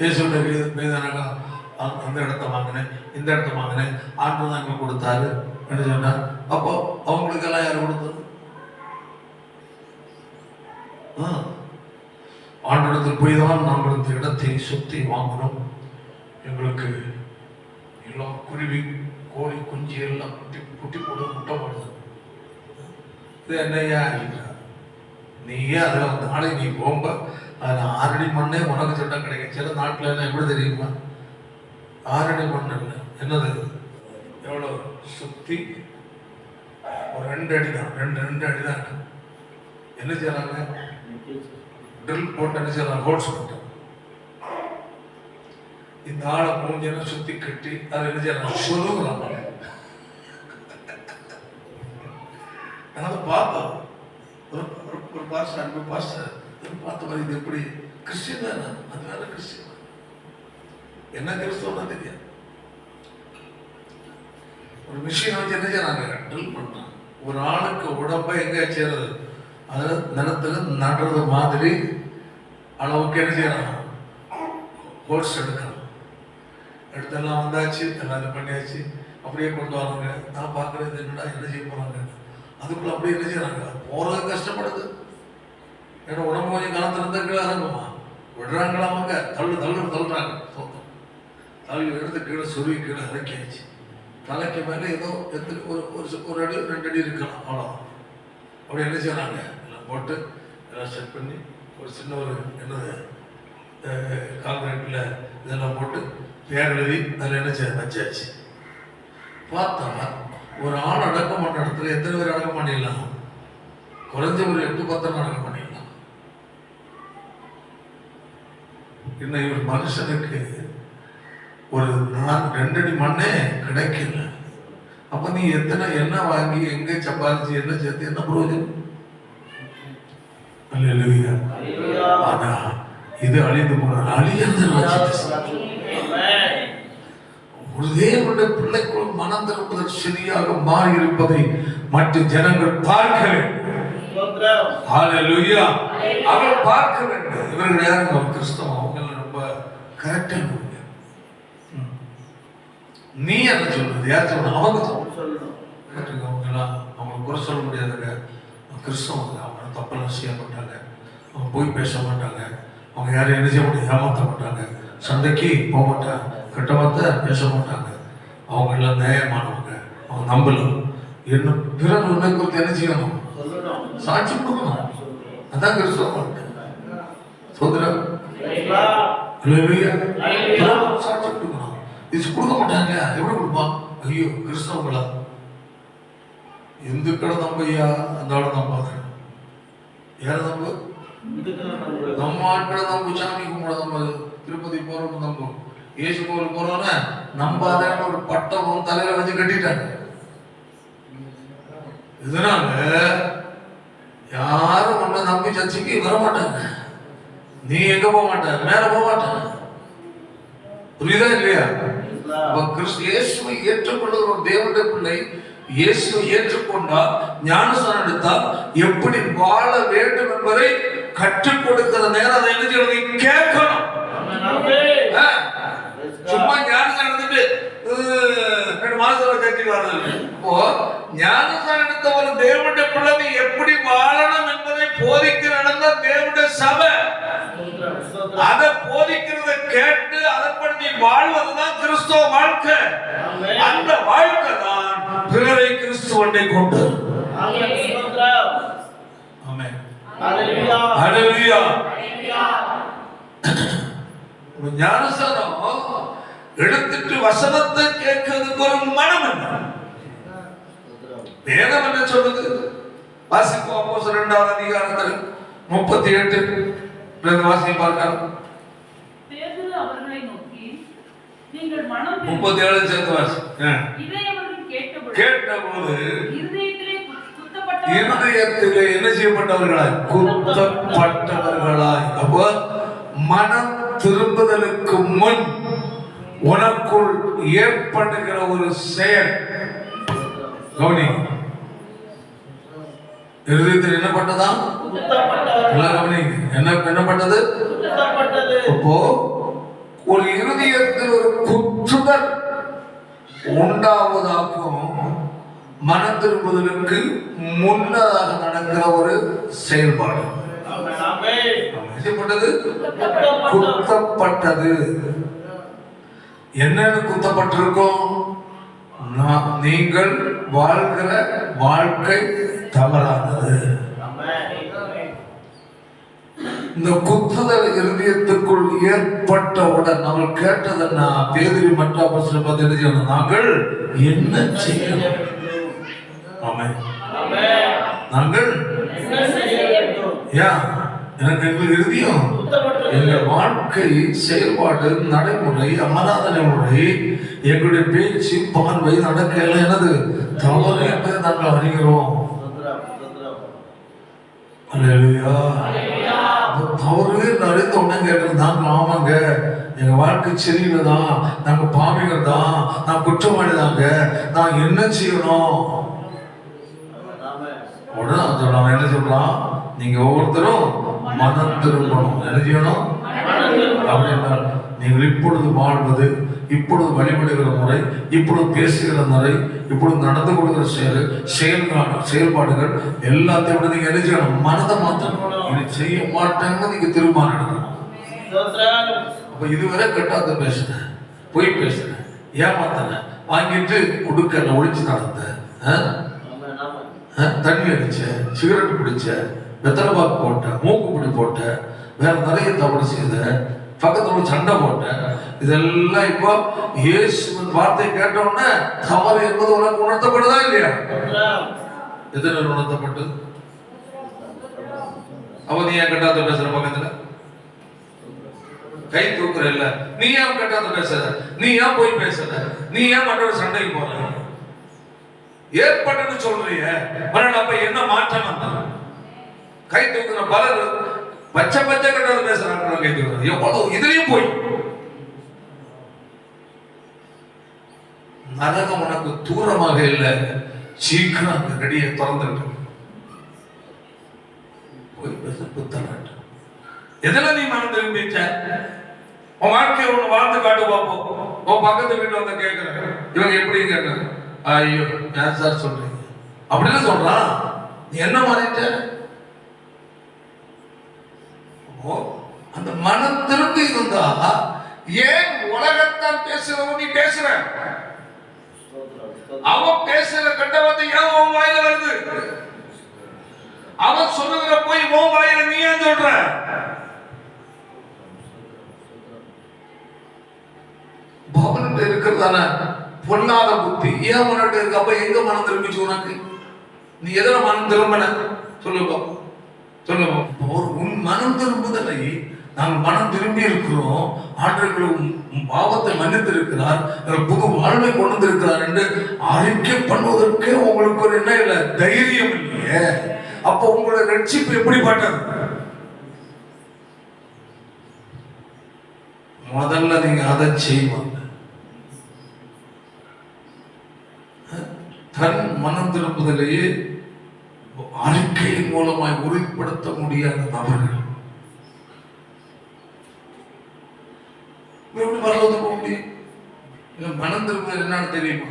ஏசுடைய மீதானாக அந்த இடத்த வாங்கினேன், இந்த இடத்த வாங்கினேன், ஆண்டு தான் எங்களுக்கு கொடுத்தாரு என்று சொன்னார். அப்போ அவங்களுக்கு எல்லாம் யார் கொடுத்தது? ஆண்டிடத்தில் போய் தான் நாங்கள் இந்த இடத்தை சுற்றி வாங்கணும். எங்களுக்கு எல்லாம் குருவி கோழி குஞ்சு எல்லாம் குட்டி போட்டு முட்டை போடுது. இது என்னையா நீயே அதில் வந்து நாளை நீ போம்ப அதில் 6 அடி மண்ணே உனக்கு சட்டம் கிடைக்கும். சில நாட்டில் என்ன எப்படி தெரியுமா? 6 அடி மண் இல்லை, என்னது எவ்வளோ சுற்றி ஒரு 2 அடி தான், 2 அடி தான். என்ன செய்யறாங்க? ட்ரில் போட்டு என்ன செய்யறாங்க? ஹோல்ஸ் போட்டு இந்த ஆளை மூஞ்செல்லாம் சுத்தி கட்டி அதை என்ன செய்யறாங்க? சொல்லுங்கிறாங்க. அதை பார்த்தோம். ஒரு பாஸ்டர், அன்பு பாஸ்டர் பார்த்த மாதிரி இது எப்படி கிறிஸ்டியன் தானே? அது வேற கிறிஸ்டியன் என்ன கிறிஸ்தவனா தெரியாது. ஒரு மிஷின் வச்சு என்ன செய்யறாங்க? ட்ரில் பண்றாங்க. ஒரு ஆளுக்கு உடம்ப எங்க செய்யறது? அதாவது நிலத்துல நடுறது மாதிரி அளவுக்கு என்ன செய்யறாங்க? ஹோல்ஸ் எடுக்கணும். எடுத்தெல்லாம் வந்தாச்சு, எல்லாம் பண்ணியாச்சு, அப்படியே கொண்டு வராங்க. நான் பார்க்கறது என்னடா என்ன செய்ய போறாங்க? அதுக்குள்ள அப்படியே என்ன செய்யறாங்க? போறது கஷ்டப்படுது. ஏன்னா உடம்பு கொஞ்சம் காலத்துல இருந்தா கீழே இறங்குமா? விடுறாங்களாமாங்க, தள்ளுறாங்க. தள்ளி எடுத்து கீழே சொருவி கீழே இறக்கியாச்சு. தலைக்கு மேலே ஏதோ ஒரு அடி 2 அடி இருக்கலாம், அவ்வளோதான். அப்படி என்ன செய்யறாங்க? எல்லாம் போட்டு எல்லாம் செட் பண்ணி ஒரு சின்ன ஒரு என்னது கான்கிரீட்ல இதெல்லாம் போட்டு பேர் எழுதி அதில் என்ன செய்ய வச்சாச்சு. பார்த்தா ஒரு ஆள் அடக்கம் பண்ண இடத்துல எத்தனை பேர் அடக்கம் பண்ணிடலாம்? குறைஞ்ச ஒரு 8-10 அடக்கம் பண்ணிடலாம். இன்னும் ஒரு மனுஷனுக்கு ஒரு 2 அடி மண்ணே கிடைக்கல. அப்ப நீ எத்தனை என்ன வாங்கி எங்க சம்பாதிச்சு என்ன சேர்த்து என்ன பிரயோஜனம்? ஆனா இது அழிந்து போன அழியது. ஒரு தேவனுடைய பிள்ளைக்குள் மனம் திரும்புதல் சரியாக மாறி இருப்பதை மற்ற ஜனங்கள் பார்க்க வேண்டும். அவர் பார்க்க வேண்டும். இவர்கள் யாருங்க? கிறிஸ்தவம். அவங்க ரொம்ப கரெக்டா நீ என்ன சொல்றது? யார் சொல்லணும்? அவங்க சொல்லணும். அவங்க எல்லாம் அவங்களுக்கு குறை சொல்ல முடியாதுங்க. கிறிஸ்தவங்க அவங்க தப்பெல்லாம் செய்ய மாட்டாங்க, அவங்க போய் பேச மாட்டாங்க, அவங்க யாரும் என்ன செய்ய முடியாது, ஏமாற்ற மாட்டாங்க, சண்டைக்கு போக மாட்டாங்க, கெட்ட வார்த்தை பேச மாட்டாங்க, அவங்க எல்லாம் நியாயமானவங்க, அவங்க நம்பலாம். என்ன பிறகு உன்னை குறித்து என்ன செய்யணும்? சாட்சி கொடுக்கணும். அதான் கிறிஸ்தவம். சோதரன் சாட்சி கொடுக்கணும். இது கொடுக்க மாட்டாங்க. எப்படி கொடுப்பான்? ஐயோ கிறிஸ்தவங்களா? இந்துக்களை நம்பையா, அந்த ஆளை நம்பாத. யார நம்ப? நம்ம ஆட்களை நம்பு. சாமி கும்பிட நம்ம திருப்பதி போறோம்னு நம்பும். ஏசு கோவில் போறோம்னா நம்பாதன்னு ஒரு பட்டம் தலையில வச்சு கட்டிட்டாங்க. இதனால யாரும் ஒன்ன நம்பி சர்ச்சைக்கு வர மாட்டாங்க. நீ எங்க போக மாட்ட, மேல போக மாட்டாங்க. புரியுதா இல்லையா? இயேசுவை ஏற்றுக்கொள்ளுகிற ஒரு தேவனுடைய பிள்ளை இயேசுவை ஏற்றுக்கொண்டால், ஞானஸ்நானம் எடுத்தால் எப்படி வாழ வேண்டும் என்பதை கற்றுக் கொடுக்கிற நேரம் அதை என்ன செய்யணும்? கேட்கணும். சும்மா ஞானஸ்நானம் எடுத்துட்டு 2 மாசம் சர்ச்சைக்கு வர்றது. இப்போ ஞானஸ்நானம் எடுத்த ஒரு தேவனுடைய பிள்ளை எப்படி வாழணும் என்பதை போதிக்க நடந்த தேவனுடைய சபை. அதை போதிக்கிறத கேட்டு அதன்படி நீ வாழ்வதுதான் கிறிஸ்துவ வாழ்க்கை. அந்த வாழ்க்கை தான் பிறரை கிறிஸ்துவனை கொண்டு. ஆமென். ஹல்லேலூயா. ஹல்லேலூயா. ஞானஸ்நானம் எடுத்துட்டு வசனத்தை கேட்கிறதுக்கு ஒரு மனம் என்ன? வேதம் என்ன சொல்லுது? வாசிப்போம். அப்போஸ்தலர் 2ஆம் அதிகாரத்தில் 38 வாசிப்பை பார்க்கலாம். பேதுரு அவர்களை நோக்கி, நீங்கள் மனம் 37 சேர்த்து வாசி. இதை அவர்கள் கேட்டபோது இருதயத்திலே என்ன செய்யப்பட்டவர்களாய்? குத்தப்பட்டவர்களாய். அப்போ மனம் திரும்புதலுக்கு முன் உனக்குள் ஏற்படுகிற ஒரு செயல் கவனி. இருதயத்தில் என்ன பண்ணதா? என்ன பண்ணது? அப்போ ஒரு இருதயத்தில் ஒரு குற்றுதல் உண்டாவதாக்கும் மன திரும்புதலுக்கு முன்னதாக நடக்கிற ஒரு செயல்பாடு. குத்தப்பட்டது. என்னன்னு குத்தப்பட்டிருக்கோம்? நீங்கள் வாழ்கிற வாழ்க்கை தவறானது. இந்த குத்துதல் இருதயத்துக்குள் ஏற்பட்டவுடன் அவள் கேட்டதுன்னா பேதுரு மற்ற அப்போஸ்தலர் நாங்கள் என்ன செய்யணும்? நாங்கள் எனக்கு எங்கள் இருதயம், எங்கள் வாழ்க்கை, செயல்பாடு, நடைமுறை, அமராதனை முறை, எங்களுடைய பேச்சு, பார்வை, நடக்கையில் எனது தவறு என்பதை நாங்கள் அறிகிறோம். தவறு அறிந்த உடனே கேட்கறது நாங்கள் ஆமாங்க, எங்க வாழ்க்கை சரியில்லை தான், நாங்க பாவிகள் தான், நான் குற்றவாளி தாங்க, நான் என்ன செய்யணும்? உடனே சொல்றான். என்ன சொல்றான்? நீங்க ஒவ்வொருத்தரும் மனம் திரும்பணும். என்ன செய்யணும்? அப்படின்னா நீங்கள் இப்பொழுது வாழ்வது, இப்பொழுது வழிபடுகிற முறை, இப்பொழுது பேசுகிற முறை, இப்பொழுது நடந்து கொள்கிற செயல்பாடுகள் எல்லாத்தையும் விட நீங்க என்ன செய்யணும்? மனதை மாற்றணும். இது செய்ய மாட்டேன்னு நீங்க தீர்மானம் எடுக்கணும். அப்ப இதுவரை கட்டாத பேசுனேன், பொய் பேசுனேன், ஏமாத்தன, வாங்கிட்டு கொடுக்க ஒழிச்சு நடந்த, தண்ணி அடிச்ச, சிகரெட் பிடிச்ச, வெத்தலை பாக்கு போட்ட, மூக்குப்பிடி போட்ட, வேற நிறைய தவறு செய்த, பக்கத்துல சண்டை போட்ட, இதெல்லாம் இப்போ இயேசுவின் வார்த்தை கேட்ட உடனே தவறு என்பது உனக்கு உணர்த்தப்படுதா இல்லையா? எத்தனை உணர்த்தப்பட்டது? அப்ப நீ ஏன் கட்டாத பேசுற? பக்கத்துல கை தூக்குற இல்ல, நீ ஏன் கட்டாத பேசுற? நீ ஏன் போய் பேசுற? நீ ஏன் மற்றொரு சண்டைக்கு போற? ஏற்பட்டன்னு சொல்றீங்க. அப்ப என்ன மாற்றம் வந்தா? கை தூக்குற பலர் பச்சை பச்சை கட்டாத பேசுறாங்க. கை தூக்குற எவ்வளவு இதுலயும் போய் நரகம் உனக்கு தூரமாக இல்லை, சீக்கிரம் அந்த கடியை திறந்துட்டு போய் பேச புத்தலாட்டு. எதுல நீ மனம் திரும்பிச்ச? உன் வாழ்க்கையை ஒண்ணு வாழ்ந்து காட்டு பார்ப்போம். உன் பக்கத்து வீட்டுல வந்து கேட்கிறேன், இவங்க எப்படி கேட்க? ஐயோ ஏன் சார் சொல்றீங்க அப்படின்னு சொல்றான். நீ என்ன மாறிட்ட? அந்த மனம் திரும்பி இருந்தா ஏன் உலகத்தான் பேசுறவன் நீ பேசுற? அவன் பேசுற கண்டவத்தை ஏன் உன் வாயில வருது? அவன் சொல்லுகிற போய் உன் வாயில நீ ஏன் சொல்ற? பவன் இருக்கிறதான பொல்லாத புத்தி ஏன் உனக்கு இருக்கு? அப்ப எங்க மனம் திரும்பிச்சு உனக்கு? நீ எதிர மனம் திரும்பின சொல்லுப்பா, சொல்லுப்பா. உன் மனம் திரும்புதலை நாங்கள் மனம் திரும்பி இருக்கிறோம், ஆண்டவர்கள் பாவத்தை மன்னித்து இருக்கிறார், புது வாழ்வை கொண்டு இருக்கிறார் என்று அறிக்கை பண்ணுவதற்கு உங்களுக்கு ஒரு என்ன இல்லை, தைரியம் இல்லையே. அப்ப உங்களோட ரட்சிப்பு எப்படிப்பட்டது? முதல்ல நீங்க அதை செய்வாங்க. தன் மனம் திரும்புதலையே அறிக்கையின் மூலமாய் உறுதிப்படுத்த முடியாத நபர்கள் எப்படி பரலோகத்துக்கு போக முடியும்? இல்ல மனம் திரும்புதல் என்னன்னு தெரியுமா?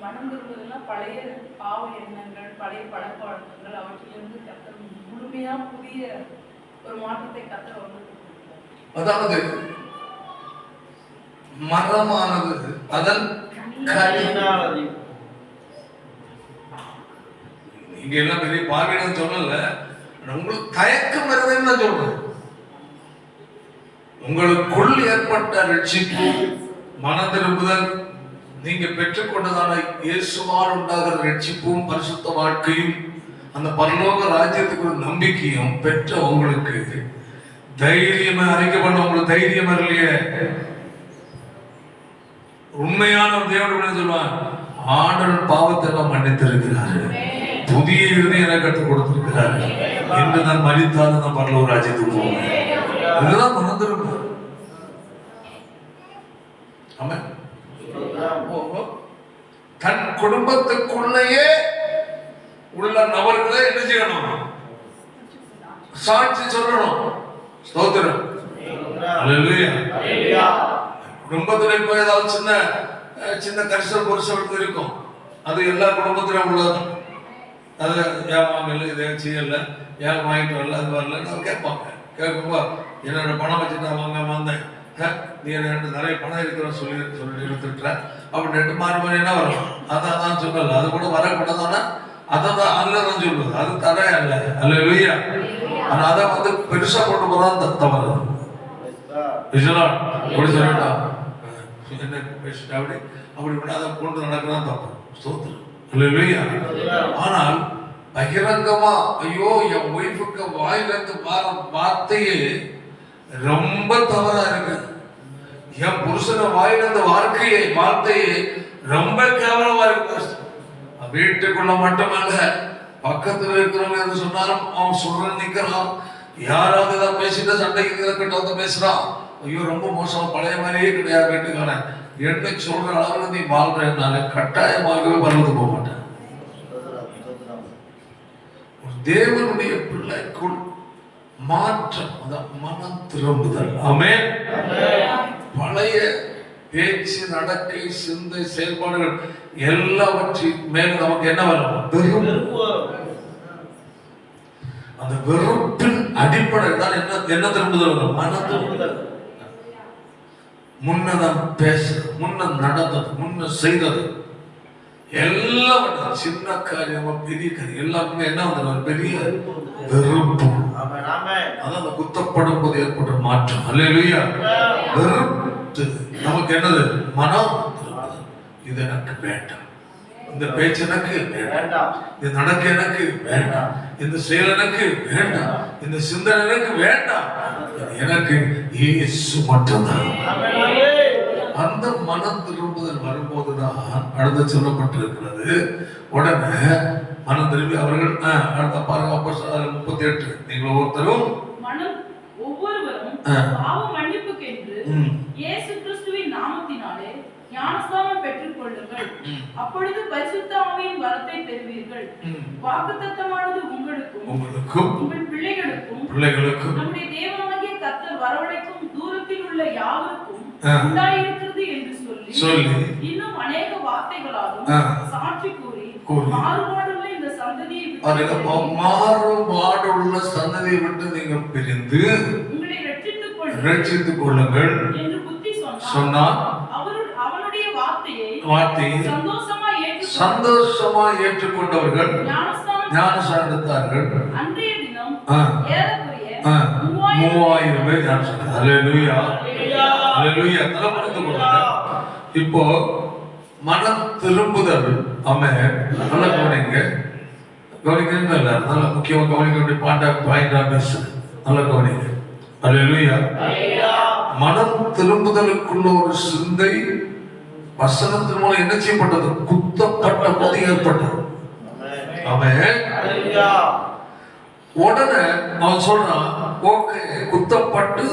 மனம் திரும்புதல் பழைய பாவ எண்ணங்கள், பழைய பழக்க வழக்கங்கள், அவற்றிலிருந்து முழுமையா புதிய ஒரு மாற்றத்தை கர்த்தர் உங்களுக்கு கொடுப்பார். அதாவது மரமானது அதன் கனியினாலது. நீங்க எல்லாம் பெரிய பார்வையிடம் சொல்லல, உங்களுக்கு தயக்கம் வருதுன்னு நான் சொல்றேன். உங்களுக்குள் ஏற்பட்ட ரட்சிப்பு, மன திரும்புதல், நீங்க பெற்றுக்கொண்டதான இயேசுவால் உண்டாகிற ரட்சிப்பும் பரிசுத்த வாழ்க்கையும் அந்த பரலோக ராஜ்யத்துக்கு ஒரு நம்பிக்கையும் பெற்ற உங்களுக்கு தைரியமா அறிக்கப்பட்ட உங்களுக்கு தைரியம் வரலையே. உண்மையான ஒரு தேவன் சொல்லுவான், ஆண்டவன் பாவத்தை எல்லாம் மன்னித்திருக்கிறார், புதிய இருதயத்தை கற்றுக் கொடுத்திருக்கிறார், என்று நான் மறித்தாலும் நான் பரலோக ராஜ்யத்துக்கு போவேன். இதுதான் மனதிருப்பு. ஆமென். தன் குடும்பத்துக்குள்ளேயே உள்ள நபர்களை என்ன செய்யணும்? சாட்சி சொல்லணும். ஸ்தோத்திரம். அல்லேலூயா. குடும்பத்துல இப்ப ஏதாவது சின்ன சின்ன கரிசல் பொருசல் இருக்கும், அது எல்லா குடும்பத்திலும் உள்ளது. அது ஏன் வாங்கல, இதை செய்யல, ஏன் வாங்கிட்டு வரல, அது வரலன்னு கேட்பாங்க. கேட்கும்போ என்னோட பணம் வச்சுட்டு வாங்க வந்தேன், நீ என்ன நிறைய பணம் இருக்கிற சொல்லி எடுத்துட்ட அப்படின்னு மாறி என்ன வரும்? அதான் சொல்லல, அது கூட வரக்கூடாதானா அதான் அல்லதான் சொல்லுது, அது தடை அல்ல. அல்லேலூயா. ஆனா அதை வந்து பெருசா கொண்டு போதான் தவறு. அப்படி சொல்லிட்டா என்ன பேசிட்டா அப்படி அப்படி அதை கொண்டு நடக்கிறதான் தப்பு. ஸ்தோத்திரம். அல்லேலூயா. ஆனால் பகிரங்கமா ஐயோ என் ஒய்ஃபுக்கு வாயிலிருந்து வர வார்த்தையே ரொம்ப தவறா இருக்கு, என் புருஷன வாயிலிருந்து வார்த்தையே ரொம்ப கேவலமா இருக்கு. வீட்டுக்குள்ள மட்டுமல்ல, பக்கத்துல இருக்கிறவங்க எது சொன்னாலும் அவன் சொல்ற நிக்கிறான். யாராவது ஏதாவது பேசிட்டு சண்டைக்கு கிட்ட வந்து பேசுறான், ஐயோ ரொம்ப மோசம், பழைய மாதிரியே கிடையாது வீட்டுக்காரன் என்ன சொல்ற அளவுல நீ வாழ்றதுனால கட்டாயமாகவே பரவது போக மாட்டேன். தேவனுடைய பிள்ளைக்குள் மாற்றம், மனம் திரும்புதல். ஆமென். பழைய பேச்சு, நடக்கை, சிந்தை, செயல்பாடுகள் எல்லாவற்றின் மேல நமக்கு என்ன வரும்? வெறுப்பு. அந்த வெறுப்பின் அடிப்படை தான் என்ன திரும்புதல் வரும்? மன திரும்புதல். முன்னதான் பேசுறது, முன்ன நடந்தது, முன்ன செய்தது எல்லாம் சின்ன காரியமா பெரிய காரியம் எல்லாமே என்ன வந்து பெரிய வெறுப்பு. அதான் அந்த குத்தப்படும் போது ஏற்பட்ட மாற்றம். அல்லேலூயா. வெறுப்பு நமக்கு என்னது? மனம். இது எனக்கு வேண்டாம், இந்த பேச்சு எனக்கு வேண்டாம், இந்த நடக்க எனக்கு வேண்டாம், இந்த செயல் எனக்கு வேண்டாம், இந்த சிந்தனை எனக்கு வேண்டாம், எனக்கு இயேசு மட்டும்தான். அந்த மனம் திரும்புதல் வரும்போதுதான் அடுத்து சொல்லப்பட்டிருக்கிறது. உடனே மனம் திரும்பி அவர்கள் அடுத்த பாருங்க 38 நீங்கள் ஒவ்வொருத்தரும் ஒவ்வொருவரும் பாவ மன்னிப்புக்கென்று இயேசு கிறிஸ்துவின் நாமத்தினாலே ஞானஸ்நானம் பெற்றுக் கொள்ளுங்கள், அப்பொழுது பரிசுத்த ஆவியின் வரத்தை பெறுவீர்கள். வாக்குத்தத்தமானது உங்களுக்கும் உங்கள் பிள்ளைகளுக்கும் நம்முடைய தேவனாகிய கர்த்தர் வரவழைக்கும் தூரத்தில் உள்ள யாவருக்கும் உண்டாயிருக்கிறது என்று சொல்லி இன்னும் அநேக வார்த்தைகளாலும் சாட்சி கூறி மாறுபாடுள்ள இந்த சந்ததியை விட்டு நீங்கள் பிரிந்து உங்களை ரட்சித்துக் கொள்ளுங்கள் என்று புத்தி சொன்னார். அவனுடைய வார்த்தையை சந்தோஷமா ஏற்றுக்கொண்டவர்கள் ஞானஸ்நானம் எடுத்தார்கள். அன்றைய தினம் ஏறக்குறைய 3000 பேர் ஞானஸ்நானம். அல்லேலூயா. அல்லேலூயா. நல்லா புரிந்து கொள்ளுங்க. இப்போ மனம் திரும்புதல். ஆமென். நல்லா கவனிங்க. கவனிக்கிறீங்களா? எல்லாரும் நல்லா முக்கியமா கவனிக்க வேண்டிய பாயிண்டா பேசுது. நல்லா கவனிங்க. அல்லேலூயா. மனம் திரும்புதலுக்குள்ள ஒரு சிந்தை வசனத்தின் மூலம் என்ன செய்யப்பட்டது? குத்தப்பட்ட போது ஏற்பட்டது. ஆமென். உடனே அவன் சொல்றான், ஓகே, குத்தப்பட்டு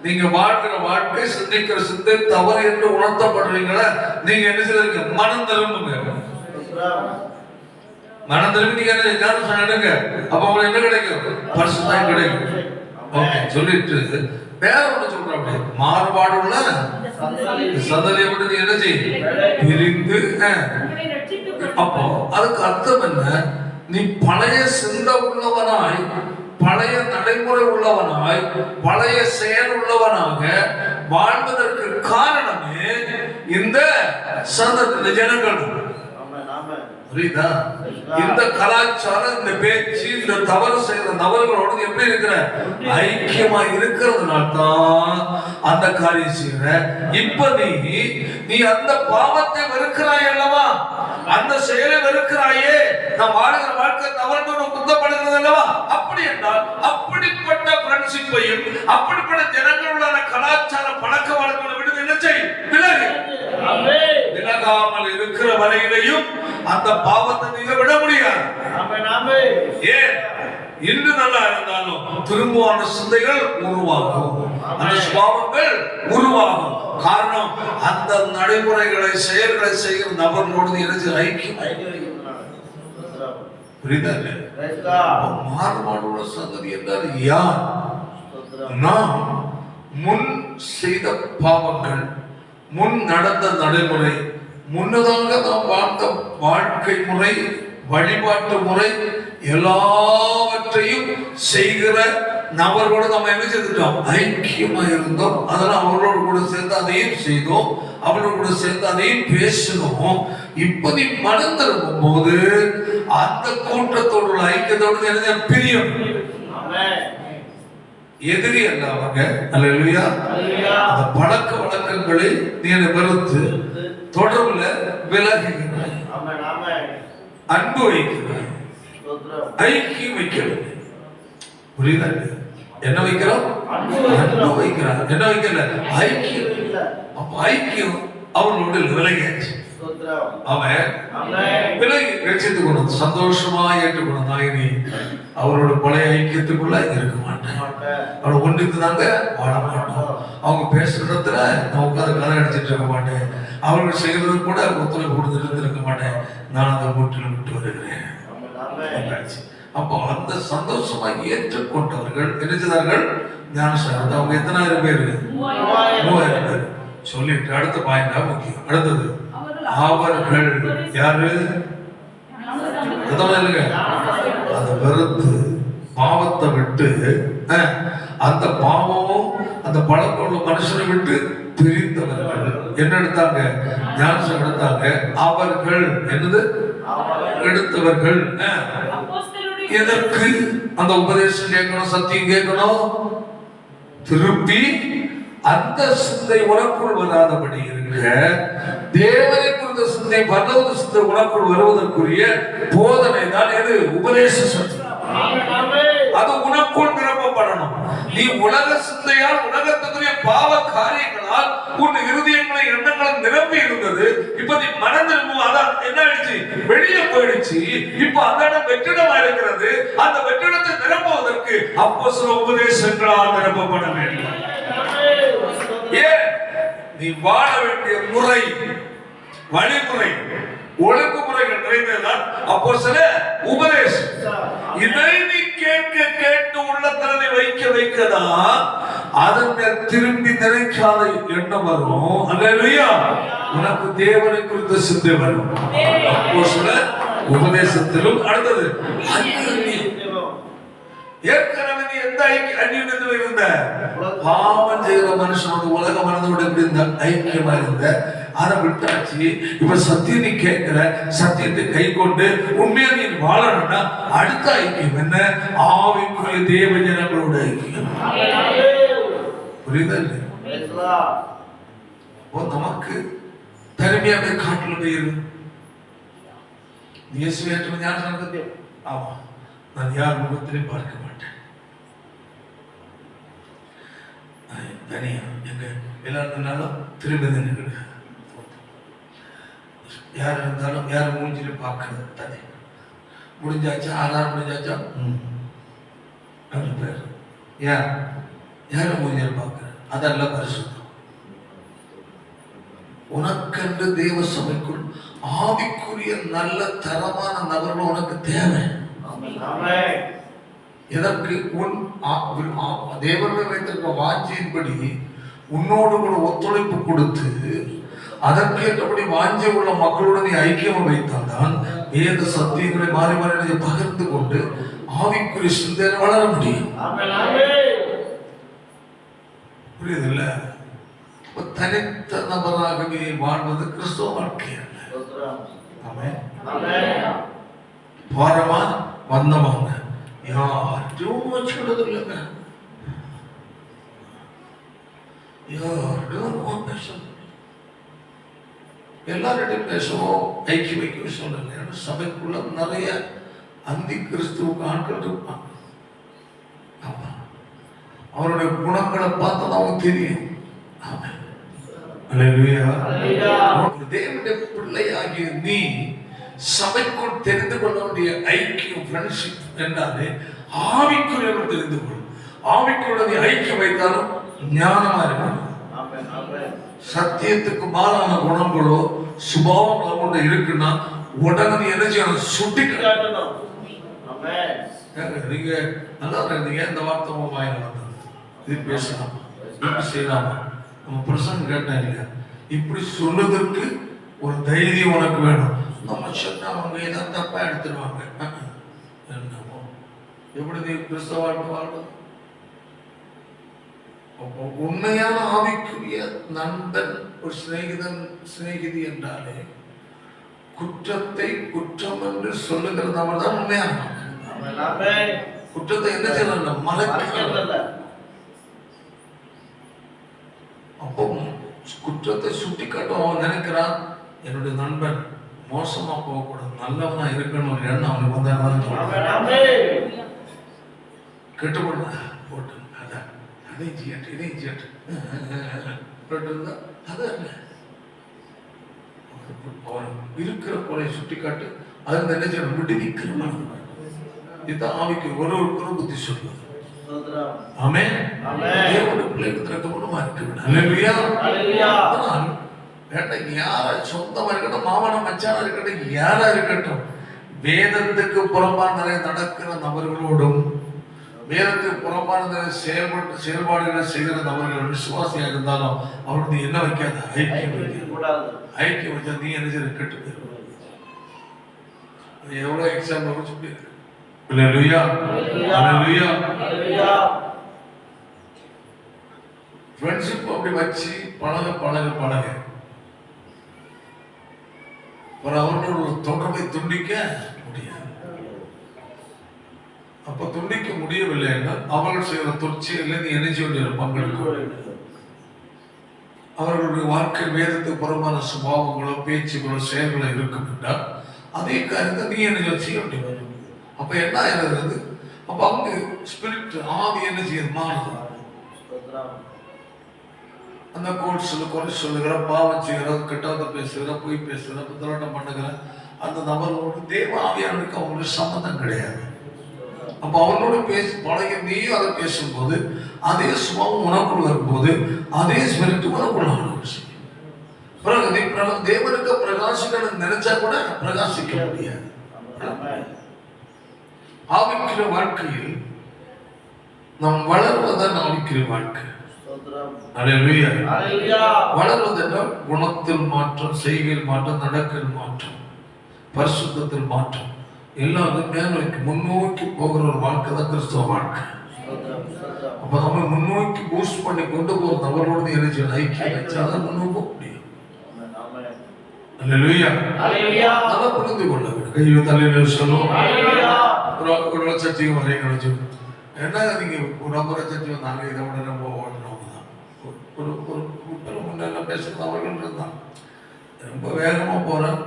நீங்க வாழ்கிற வாழ்க்கை, சிந்திக்கிற சிந்தை தவறு என்று உணர்த்தப்படுறீங்களா? நீங்க என்ன செய்யறீங்க? மனம் திரும்புங்க. மனம் திரும்பி நீங்க ஞானம் எடுங்க. அப்ப உங்களுக்கு என்ன கிடைக்கும்? பரிசுத்தம் கிடைக்கும். ஓகே சொல்லிட்டு வேற ஒண்ணு சொல்றாங்க, மாறுபாடு உள்ள சந்ததியை விட்டு நீ என்ன செய்ய பிரிந்து. அப்போ அதுக்கு அர்த்தம் என்ன? நீ பழைய சிந்தை உள்ளவனாய் பழைய நடைமுறை உள்ளவனாய் பழைய செயல் உள்ளவனாக வாழ்வதற்கு காரணமே இந்த சந்ததி ஜனங்கள். புரியுதா? இந்த கலாச்சாரம், இந்த பேச்சு, இந்த தவறு செய்யற நபர்களோடு எப்படி இருக்கிற ஐக்கியமா இருக்கிறதுனால தான் அந்த காரியம் செய்யற. இப்ப நீ அந்த பாவத்தை வெறுக்கிறாய் அல்லவா, அந்த செயலை வெறுக்கிறாயே, நான் வாழ்கிற வாழ்க்கை தவறு குத்தப்படுகிறது அல்லவா. அப்படி என்றால் அப்படிப்பட்ட ஃப்ரெண்ட்ஷிப்பையும் அப்படிப்பட்ட ஜனங்களுடான கலாச்சார பழக்க வழக்கங்களை விடுது என்ன செய்யும்? விலகாமல் இருக்கிற வரையிலையும் அந்த பாவத்தை நீங்க விட முடியாது. ஏன்? இன்று நல்லா இருந்தாலும் திரும்புவான சிந்தைகள் உருவாகும், அந்த சுபாவங்கள் உருவாகும். காரணம், அந்த நடைமுறைகளை செயல்களை செய்கிற நபர்களோடு எனக்கு ஐக்கியம். புரியுதா? மாறுபாடுள்ள சந்ததி என்றால் யார்? நாம் முன் செய்த பாவங்கள், முன் நடந்த நடைமுறை, முன்னதாக நாம் வாழ்ந்த வாழ்க்கை முறை, வழிபாட்டு முறை எல்லாவற்றையும் செய்கிற நபர்களோடு நம்ம என்ன செய்துட்டோம்? ஐக்கியமா இருந்தோம். அதெல்லாம் அவர்களோடு கூட சேர்ந்து அதையும் செய்தோம், அவர்களோடு கூட சேர்ந்து அதையும் பேசணும். இப்ப நீ மனம் திரும்பும் போது அந்த கூட்டத்தோடு உள்ள ஐக்கியத்தோடு என்ன பிரியும்? எதிரி அல்ல அவங்க. அல்லேலூயா. அந்த பழக்க வழக்கங்களை நீ வெறுத்து தொடர்புல விலகுகிறாய், அன்பு வைக்கிறாய், ஐக்கியம் வைக்கிறது. புரியுதா? என்ன வைக்கிறோம்? அன்பு வைக்கிறார். என்ன வைக்கல? ஐக்கியம். அப்ப ஐக்கியம் அவனோடு விலகியாச்சு. அவன் விலகி ரட்சித்துக் கொண்டு சந்தோஷமா ஏற்றுக்கொண்டு நாயனி அவரோட பழைய ஐக்கியத்துக்குள்ள இருக்க மாட்டேன், அவரை ஒன்றுக்குதாங்க வாழ மாட்டோம். அவங்க பேசுற இடத்துல நான் உட்காந்து கதை அடிச்சிட்டு இருக்க மாட்டேன், அவர்கள் செய்யறது கூட ஒத்துழைப்பு கொடுத்துட்டு இருக்க மாட்டேன், நான் அந்த வீட்டில் விட்டு வருகிறேன். அப்போ அந்த சந்தோஷமா ஏற்றுக்கொண்டவர்கள் நினைச்சதார்கள் ஞானசாரம். அவங்க எத்தனாயிரம் பேரு? 3000 பேர். சொல்லிட்டு அடுத்த பாயிண்டா முக்கியம். அடுத்தது அவர்கள் யாரு? அந்த வெறுத்து பாவத்தை விட்டு அந்த பாவமும் அந்த பழக்கம் உள்ள மனுஷனை விட்டு பிரிந்தவர்கள் என்ன எடுத்தாங்க? ஞானசாரம் எடுத்தாங்க. அவர்கள் என்னது எடுத்தவர்கள். எதற்கு? அந்த உபதேசம் கேட்கணும், சத்தியம் கேட்கணும், திருப்பி அந்த சிந்தை உனக்குள் வராதபடி இருக்க தேவனை குறித்த சிந்தை, பரலோக சிந்தை உனக்குள் வருவதற்குரிய போதனை தான் எது? உபதேச சத்தியம். அது உனக்குள் நிரப்பப்படணும். நீ உலக சிந்தையால் உலகத்துக்குரிய பாவ காரியங்களால் உன் இருதயங்களை எண்ணங்களும் நிரம்பி இருந்தது. இப்ப நீ மனம் திரும்பும், அதான் என்ன ஆயிடுச்சு? வெளியே போயிடுச்சு. இப்ப அந்த இடம் வெற்றிடமா இருக்கிறது. அந்த வெற்றிடத்தை நிரப்புவதற்கு அப்போஸ்தல உபதேசங்களால் நிரப்பப்பட வேண்டும். ஏன்? நீ வாழ வேண்டிய முறை, வழிமுறை, ஒழுங்குமுறைகள் நிறைந்ததுதான் அப்போஸ்தல உபதேசம். இதை நீ கேட்க கேட்டு உள்ளத்திலே வைக்க வைக்கதான் அதன் திரும்பி நினைக்காத எண்ணம் வரும். அல்லேலூயா. உனக்கு தேவனை குறித்த சிந்தை வரும். அப்போஸ்தல உபதேசத்திலும் அடுத்தது ஏற்கனவே நீ எந்த அந்நியத்தில் இருந்த பாவம் செய்கிற மனுஷனோட உலக மனதோட எப்படி இருந்த ஐக்கியமா இருந்த, அதை விட்டாச்சு. இப்ப சத்தியம் நீ கேட்கிற, சத்தியத்தை கை கொண்டு உண்மையா நீ வாழணும்னா அடுத்த ஐக்கியம் என்ன? ஆவிக்குரிய தேவ ஜனங்களோட ஐக்கியம். புரியுதா? நமக்கு தனிமையாக காட்டுல போயிரு. இயேசுவை ஞானம். ஆமா, நான் யார் முகத்திலையும் பார்க்க மாட்டேன். தனியா எங்க எல்லாருனாலும் திரும்ப நின்று யார் இருந்தாலும் யார் மூஞ்சிலும் பார்க்கறது தனி. முடிஞ்சாச்சா? ஆறாறு முடிஞ்சாச்சா? பேர் யார் யார மூஞ்சில் பார்க்க? அதெல்லாம் பரிசுத்தம். உனக்கென்று தேவ சபைக்குள் ஆவிக்குரிய நல்ல தரமான நபர்கள் உனக்கு தேவை. எதற்கு? உன் தேவர்கள் வைத்திருக்க வாஞ்சியின்படி உன்னோடு கூட ஒத்துழைப்பு கொடுத்து அதற்கேற்றபடி வாஞ்சி உள்ள மக்களுடன் நீ ஐக்கியம் வைத்தால்தான் வேத சத்தியங்களை மாறி மாறி பகிர்ந்து கொண்டு ஆவிக்குரிய சிந்தனை வளர முடியும். புரியுது இல்ல? தனித்த நபராகவே வாழ்வது கிறிஸ்தவ வாழ்க்கை அல்ல. ஆமென். பாரமா வந்தவங்க யாரும் வச்சுக்கிறது இல்லைங்க. யாரும் பேசணும், எல்லார்கிட்டையும் பேசுவோம், ஐக்கிய வைக்க சொல்லுங்க. ஏன்னா சபைக்குள்ள நிறைய அந்தி கிறிஸ்துவுக்கு ஆட்கள் இருப்பாங்க. ஆமா, அவருடைய குணங்களை பார்த்தா அவங்களுக்கு தெரியும். தேவனுடைய பிள்ளையாகிய நீ சபைக்குள் தெரிந்து கொள்ள வேண்டிய ஐக்கியம், ஃப்ரெண்ட்ஷிப் என்றாலே ஆவிக்குரியவர் தெரிந்து கொள். ஆவிக்குள்ள நீ ஐக்கியம் வைத்தாலும் ஞானமா இருக்கணும். சத்தியத்துக்கு மாறான குணங்களோ சுபாவங்களோ கொண்டு இருக்குன்னா உடனே நீ என்ன செய்யணும்? சுட்டி காட்டணும். நீங்க நல்லா இருந்தீங்க, இந்த வார்த்தை வாயில வந்தது, இது பேசலாமா, இப்படி செய்யலாமா, நம்ம பிரசங்க கேட்டேன் இல்லையா, இப்படி சொல்லுவதற்கு ஒரு தைரியம் உனக்கு வேணும். நம்ம சொன்னா அவங்க ஏதாவது தப்பா எடுத்துருவாங்க. என்னமோ எப்படி நீ கிறிஸ்தவ வாழ்க்கை வாழணும்? உண்மையான ஆவிக்குரிய நண்பன், ஒரு சிநேகிதன், சிநேகிதி என்றாலே குற்றத்தை குற்றம் என்று சொல்லுகிற நபர் தான் உண்மையான. குற்றத்தை என்ன செய்யணும்? மறைக்க. அப்போ குற்றத்தை சுட்டி காட்டும். அவன் நினைக்கிறான் என்னுடைய நண்பன் மோசமா போகக்கூடாது, நல்லவனா இருக்கணும் ஒரு எண்ணம் அவனுக்கு வந்தாதான் கெட்டுப்பட போட்டு அதையும் செய்யட்டு இதையும் செய்யட்டு அது அல்ல. அவன் இருக்கிற கொலை சுட்டி காட்டு, அது நினைச்ச விடுவிக்கணும். இதுதான் ஆவிக்கு ஒருவருக்கும் புத்தி சொல்லுவது. ஆமென். தேவனுடைய பிள்ளைக்கு திறக்கணுமா இருக்கு. அல்லேலூயா. யாரா சொந்தமா இருக்கட்டும், மாமனா மச்சானா இருக்கட்டும், யாரா இருக்கட்டும், வேதத்துக்கு புறம்பான நடக்கிற நபர்களோடும் வேதத்துக்கு புறம்பான செயல்பாடுகளை செய்கிற நபர்கள் விசுவாசியா இருந்தாலும் அவருக்கு என்ன வைக்காத? ஐக்கியம் வைக்காது. ஐக்கியம் வச்சா நீ என்ன செய்ய? கெட்டு போயிருக்க. எவ்வளவு எக்ஸாம்பிள் சொல்லி இருக்கு. அல்லேலூயா. அல்லேலூயா. ஃப்ரெண்ட்ஷிப் அப்படி வச்சு பழக பழக பழக அவர்களோட தொடர்பை துண்டிக்க முடியாது. அப்ப துண்டிக்க முடியவில்லை என்றால் அவர்கள் செய்கிற தொற்சியில் நீ என்ன செய்ய வேண்டிய பங்கெடுக்க. அவர்களுடைய வாழ்க்கை வேதத்துக்கு புறமான சுபாவங்களோ பேச்சுகளோ செயல்களோ இருக்கும் என்றால் அதே காரியத்தை நீ என்ன செய்ய வேண்டிய. அப்ப என்ன ஆகிறது? அப்ப அவங்க ஸ்பிரிட் ஆவி என்ன செய்ய மாறுது. அந்த கோட்ஸ்ல குறை சொல்லுகிற, பாவம் செய்கிற, கெட்டவத்தை பேசுகிற, பொய் பேசுகிற, புத்தலாட்டம் பண்ணுகிற அந்த நபர்களோடு தேவ ஆவியானருக்கு அவங்களுக்கு சம்மந்தம் கிடையாது. அப்ப அவனோடு பேசி பழகி நீயும் அதை பேசும்போது அதே சுபாவம் உனக்குள் வரும்போது அதே ஸ்பிரிட் உனக்குள்ள தேவனுக்கு பிரகாசிக்கணும்னு நினைச்சா கூட பிரகாசிக்க முடியாது. ஆவிக்கிற வாழ்க்கையில் நாம் வளர்வதான் ஆவிக்கிற வாழ்க்கை. வளர்வதென்றால் குணத்தில் மாற்றம், செய்கையில் மாற்றம், நடக்கையில் மாற்றம், பரிசுத்தத்தில் மாற்றம், எல்லாரும் மேலோக்கி முன்னோக்கி போகிற ஒரு வாழ்க்கை தான் கிறிஸ்தவ வாழ்க்கை. அப்ப நம்ம முன்னோக்கி பூஸ்ட் பண்ணி கொண்டு போற நபரோடு என்ன செய்யணும்? ஐக்கியம் வச்சாதான் முன்னோக்கி போக முடியும். நல்லா புரிந்து கொள்ள வேண்டும். கையை தலையில சொல்லுவோம். ஒரு சர்ச்சைக்கு வரைய என்ன நீங்க ஒரு நபரை சர்ச்சை நாங்கள் இதை விட ரொம்ப ஓடுறவங்க தான். ஒரு முன்னெல்லாம் பேசுறது அவர்கள் இருந்தான். ரொம்ப வேகமா போறோம்,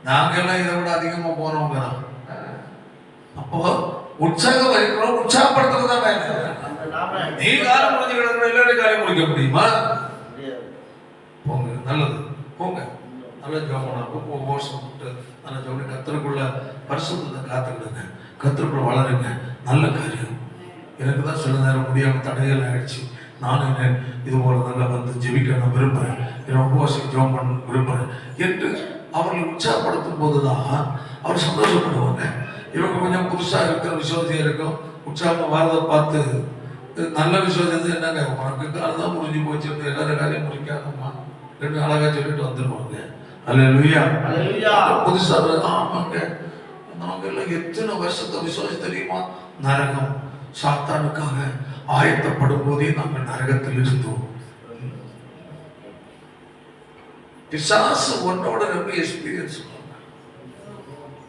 நாங்கெல்லாம் இதை விட அதிகமா போறவங்க தான். அப்போ உற்சாகம் இருக்கிறோம், உற்சாகப்படுத்துறதா வேலை. நீ காலம் முடிஞ்சு கிடக்கிற எல்லாரும் காலம் முடிக்க முடியுமா? போங்க, நல்லது, போங்க, நல்ல ஜோமனா மோசம் விட்டு நல்ல ஜோமனி கத்தருக்குள்ள பரிசுத்தத்தை காத்துக்கிடுங்க, கத்தருக்குள்ள வளருங்க. நல்ல காரியம். எனக்கு தான் சில நேரம் முடியாம தடைகள் ஆயிடுச்சு. நானும் இது போல நல்லா வந்து ஜெபிக்க நான் விரும்புறேன், உபவாசிக்க ஜோம் பண்ண விரும்புறேன் என்று அவர்களை உற்சாகப்படுத்தும் போதுதான் அவர் சந்தோஷப்படுவாங்க. இவங்க கொஞ்சம் புதுசா இருக்கிற விசுவாசியா இருக்கும், உற்சாகமா வாரதை பார்த்து நல்ல விசுவாசத்தை என்னங்க உனக்கு அதுதான் முடிஞ்சு போச்சு, எல்லாரும் காரியம் முடிக்காதம்மா ரெண்டு அழகா சொல்லிட்டு வந்துடுவாங்க. அல்லேலூயா. புதுசா ஆமாங்க, நாங்க எல்லாம் எத்தனை வருஷத்தை விசுவாசி தெரியுமா, நரகம் சாத்தானுக்காக ஆயத்தப்படும் போதே நாங்கள் நரகத்தில் இருந்தோம். பிசாசு ஒன்னோட ரொம்ப எக்ஸ்பீரியன்ஸ்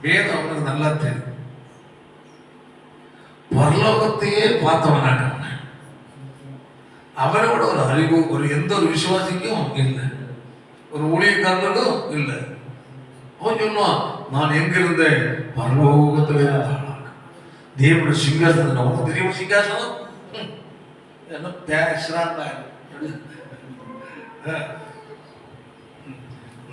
வேதம் அவனுக்கு நல்லா தெரியும். பரலோகத்தையே பார்த்தவனாக அவனோட ஒரு அறிவு ஒரு எந்த ஒரு விசுவாசிக்கும் இல்லை, ஒரு ஊழியக்காரனுக்கும் இல்லை. அவன் சொல்லுவான், நான் எங்க இருந்தேன்? பரலோகத்தில் இருந்தான். தேவனுடைய சிங்காசனம். நமக்கு தெரியும் சிங்காசனம் என்ன பேசுறான்.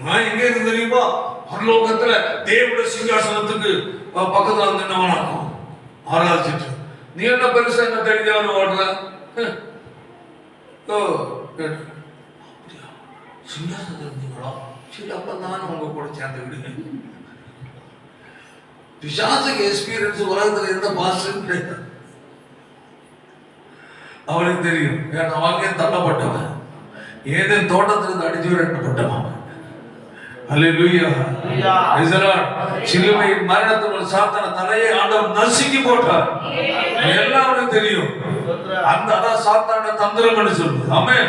நான் எங்க இருந்து தெரியுமா? பரலோகத்துல தேவனுடைய சிங்காசனத்துக்கு பக்கத்துல வந்து என்னவனாக்கும் ஆராய்ச்சிட்டு, நீ என்ன பெருசா என்ன தெரிஞ்சவன் ஓடுற? சிங்காசனம் இருந்தீங்களா? சரி, அப்ப நானும் உங்க கூட சேர்ந்து விடுங்க. பிசாசுக்கு எக்ஸ்பீரியன்ஸ் உலகத்துல எந்த பாஸ்டரும் கிடையாது. அவனுக்கு தெரியும், ஏன்னா அவங்க தள்ளப்பட்டவன், ஏதேன் தோட்டத்திலிருந்து அடிச்சு விரட்டப்பட்டவன். அல்லேலூயா. Praise the Lord. சிலுவையின் மரணத்தின் சாத்தான தலையை ஆண்டவர் நசுக்கி போட்டார். எல்லாருக்கும் தெரியும். அந்த அதான் சாத்தான தந்திரம்னு சொல்லுது. ஆமென்.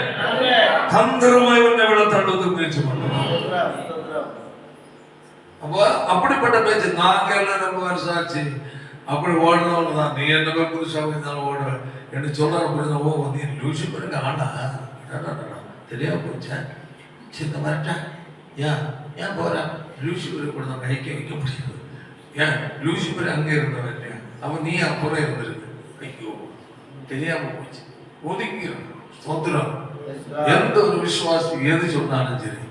தந்திரமாய் உன்னை விட தள்ளுவதற்கு முயற்சி பண்ணுவான். அப்போ அப்படிப்பட்ட பேச்சு நாங்க எல்லாம் ரொம்ப வருஷம் ஆச்சு அப்படி ஓடுறவங்க தான். நீ என்ன புதுசாக இருந்தாலும் ஓடுவ என்று சொல்ற. ஓ வந்து லூசிபருக்கு ஆண்டா தெரியாம போச்சேன். சின்ன வரட்டா ஏன் ஏன் போறேன்? லூசிபருக்கு கூட தான் கைக்க வைக்க முடியாது. ஏன் லூசிபர் அங்கே இருந்தவன் இல்லையா? அவன் நீ அப்புறம் இருந்திருக்கு. ஐயோ தெரியாம போச்சு. ஒதுங்கி ஸ்தோத்திரம். எந்த ஒரு விசுவாசி எது சொன்னாலும் சரி,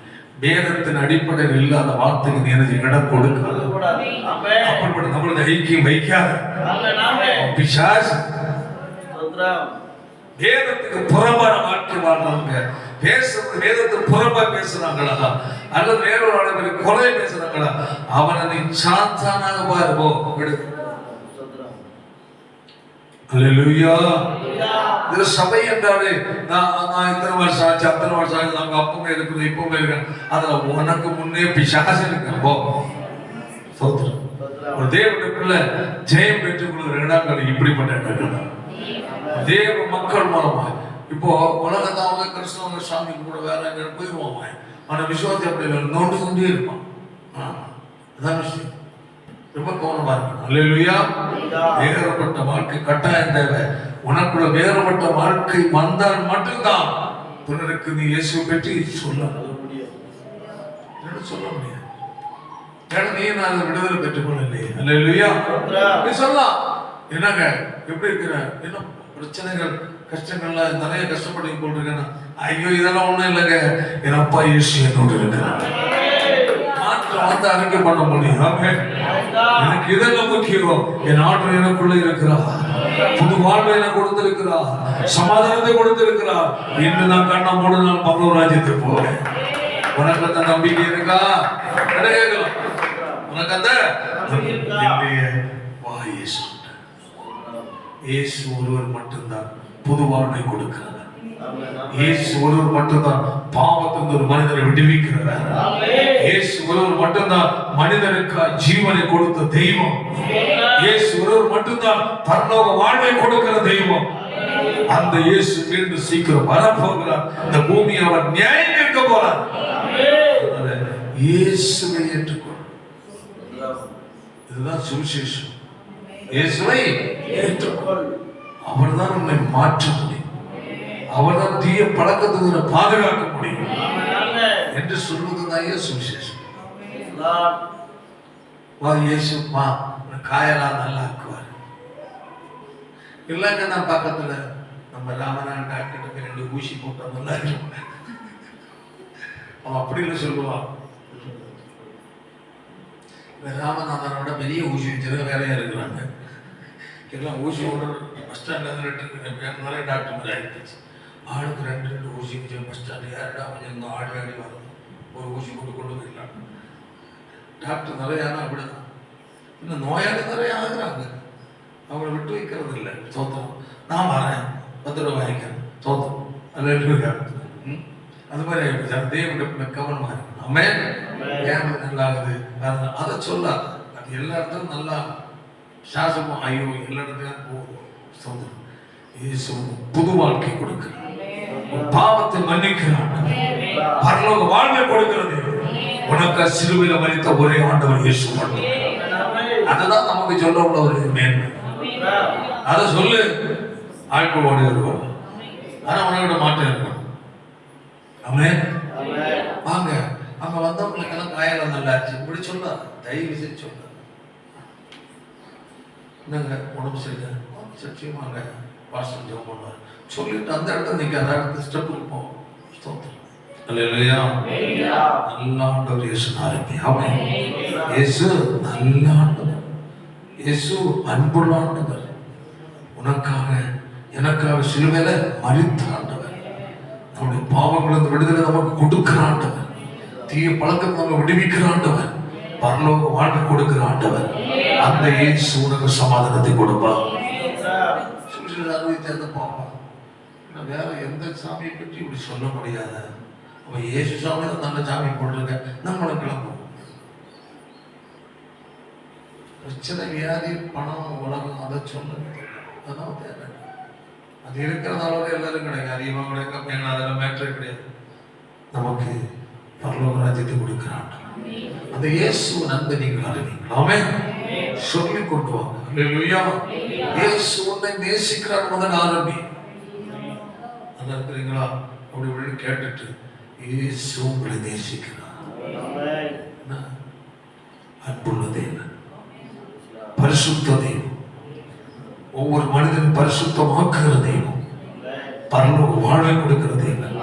வேதத்தின் அடிப்படையில் இல்லாத வார்த்தைக்கு நீ எனக்கு இடம் கொடுக்காது. அப்படிப்பட்ட நம்மளது ஐக்கியம் வைக்காது. பிசாசு வேதத்துக்கு புறம்பான வாழ்க்கை வாழ்றவங்க பேசுறது, வேதத்துக்கு புறம்பா பேசுறாங்களா அல்லது வேறொரு அளவில் கொலை பேசுறாங்களா, அவனை நீ சாத்தானாக பாருவோம். அல்லேலூயா. இது சபை என்றாலே நான் இத்தனை வருஷம் ஆச்சு அத்தனை வருஷம் ஆச்சு நாங்க அப்பவுமே இருக்குது இப்பவுமே இருக்கேன். அதுல உனக்கு முன்னே பிசாசு இருக்கு. போ சோத்திரம். ஒரு தேவனுக்குள்ள ஜெயம் பெற்றுக்கொள்கிற இடங்கள் இப்படிப்பட்ட இடங்கள். தேவ மக்கள் மூலமா இப்போ உலகத்தை அவங்க கிறிஸ்தவங்க சாமி கூட வேற எங்க போயிடுவாங்க. ஆனா விசுவாசி அப்படி நோண்டு கொண்டே இருப்பான். அதான் விஷயம். ரொம்ப கவனமா இருக்கணும். அல்லேலூயா. வேறுபட்ட வாழ்க்கை கட்டாயம் தேவை. உனக்குள்ள வேறுபட்ட வாழ்க்கை வந்தால் மட்டும்தான் பிறருக்கு நீ இயேசுவை பற்றி சொல்ல முடியும். ஏன்னா நீ நான் விடுதலை பெற்றுக்கொள்ளலையே. அல்லேலூயா. நீ சொல்லலாம், என்னங்க எப்படி இருக்கிற, என்ன பிரச்சனைகள் கஷ்டங்கள்லாம் நிறைய கஷ்டப்பட்டு கொண்டிருக்கேன். ஐயோ இதெல்லாம் ஒண்ணும் இல்லைங்க, என் அப்பா இயேசு என்னோடு இருக்கிறார். வந்து அறிக்கை பண்ண முடியும். எனக்கு இதெல்லாம் முக்கியம். என் ஆற்றல் எனக்குள்ள இருக்கிறார். புது வாழ்வை எனக்கு கொடுத்திருக்கிறார். சமாதானத்தை கொடுத்திருக்கிறார். இன்று நான் கண்ண மூட நான் பரலோக ராஜ்யத்துக்கு போறேன். உனக்கு அந்த நம்பிக்கை இருக்கா? கேட்கலாம். உனக்கு அந்த இயேசு ஒருவர் மட்டும்தான் புது வாழ்வை கொடுக்கிறார். இயேசு ஒருவர் மட்டும்தான் பாவத்திலிருந்து ஒரு மனிதனை விடுவிக்கிறார். இயேசு ஒருவர் மட்டும்தான் மனிதனுக்கு ஜீவனை கொடுத்த தெய்வம். இயேசு ஒருவர் மட்டும்தான் பரலோக வாழ்வை கொடுக்கிற தெய்வம். அந்த இயேசு மீண்டும் சீக்கிரம் வரப்போகிறார். இந்த பூமியை அவர் நியாயம் தீர்க்க போறார். இயேசுவை ஏற்றுக்கொள். இதுதான் சுவிசேஷம். இயேசுவை ஏற்றுக்கொள். அவர்தான் உன்னை மாற்ற முடியும். அவர்தான் தீய பழக்கத்தை பாதுகாக்க முடியும் என்று சொல்வதுதான் சுவிசேஷம். இயேசுமா காயெல்லாம் நல்லா ஆக்குவார். இல்லைங்க நான் பக்கத்துல நம்ம ராமநாதன் டாக்டர் 2 ஊசி போட்டா நல்லா இருக்கும். அவன் அப்படி இல்லை சொல்லுவான். ராமநாதனோட பெரிய ஊசி வச்சிருக்க வேலையா இருக்கிறாங்க. எல்லாம் ஊசி போட்டு பஸ் ஸ்டாண்ட்ல நிறைய டாக்டர் ஆயிடுச்சு. ஆளுக்கு 2 ஊசி வச்சு பஸ் ஸ்டாண்ட் யாருடா கொஞ்சம் ஆடி ஆடி வரும். ஒரு ஊசி போட்டு கொண்டு போயிடலாம். டாக்டர் நிறையானா அப்படிதான். இன்னும் நோயாளி நிறைய ஆகுறாங்க. அவங்களை விட்டு வைக்கிறது இல்லை. தோத்தம் நான் வரேன் 10 ரூபாய் வாங்கிக்கிறேன் தோத்தம் அது மாதிரி தேவனுடைய கவனமா இருக்கணும். ஆமென். ஏன் நல்லா ஆகுது அதை சொல்லாது. அது எல்லா இடத்துலும் நல்லா சாசமும் ஐயோ எல்லா இடத்துலையும் போகும். சோதனை இயேசு புது வாழ்க்கை கொடுக்கிறார். பாவத்தை மன்னிக்கிறார். பரலோக வாழ்வை கொடுக்கிறது. உனக்கு சிலுவையில் மரித்த ஒரே ஆண்டவர் இயேசு மட்டும். அதுதான் நமக்கு சொல்ல உள்ள ஒரு மேன்மை. அதை சொல்லு, ஆட்கள் ஓடி வருவார். ஆனா உனக்கிட்ட மாற்றம் இருக்கணும். ஆமென். வாங்க, அங்க வந்தவங்களுக்கு எல்லாம் காயெல்லாம் நல்லாச்சு இப்படி சொல்லாது. தயவு செஞ்சு சொல்லாது. என்னங்க உடம்பு சரியில்லை, சத்தியமாங்க வாசல் ஜெபம் பண்ணுவார் சொல்லிட்டு அந்த இடத்துல நீங்க அந்த இடத்துல ஸ்டெப்புக்கு போகும். அல்லேலூயா. நல்ல ஆண்டவர் இயேசு நாளைக்கு. ஆமென். இயேசு நல்ல ஆண்டவர். இயேசு அன்புள்ள ஆண்டவர். உனக்காக எனக்காக சிலுவையில மரித்த ஆண்டவர். நம்முடைய பாவங்களிலிருந்து விடுதலை நமக்கு கொடுக்கிற ஆண்டவர். தீய பழக்கத்தை நம்ம விடுவிக்கிற ஆண்டவர். பரலோக வாழ்க்கை கொடுக்கிற ஆண்டவர். அந்த இயேசு உனக்கு சமாதானத்தை கொடுப்பார். வேற எந்த சாமியை பற்றி இப்படி சொல்ல முடியாத அவன் இயேசு சாமி தான் நல்ல சாமி போட்டிருக்க. நம்மளை கிளம்பும் பிரச்சனை, வியாதி, பணம், உலகம் அதை சொல்ல அதான் தேவை. அது இருக்கிறதால எல்லாரும் கிடையாது. அதிகமாக கிடையாது, கம்மியான அதெல்லாம் மேட்டரே கிடையாது. நமக்கு பரலோக ராஜ்யத்தை கொடுக்கிறான். அந்த இயேசு நன்மை நீங்கள் அறிவீங்களாமே சொல்லி கொண்டு வாங்க. அல்லேலூயா. இயேசு உன்னை நேசிக்கிறார் முதல் ஆரம்பி. அதான் இருக்கிறீங்களா அப்படி இப்படி கேட்டுட்டு இயேசு உங்களை நேசிக்கிறார். அன்புள்ள தேவன், பரிசுத்த தெய்வம், ஒவ்வொரு மனிதன் பரிசுத்தமாக்குகிற தெய்வம், பரலோக வாழ்வை கொடுக்கிற தெய்வம்,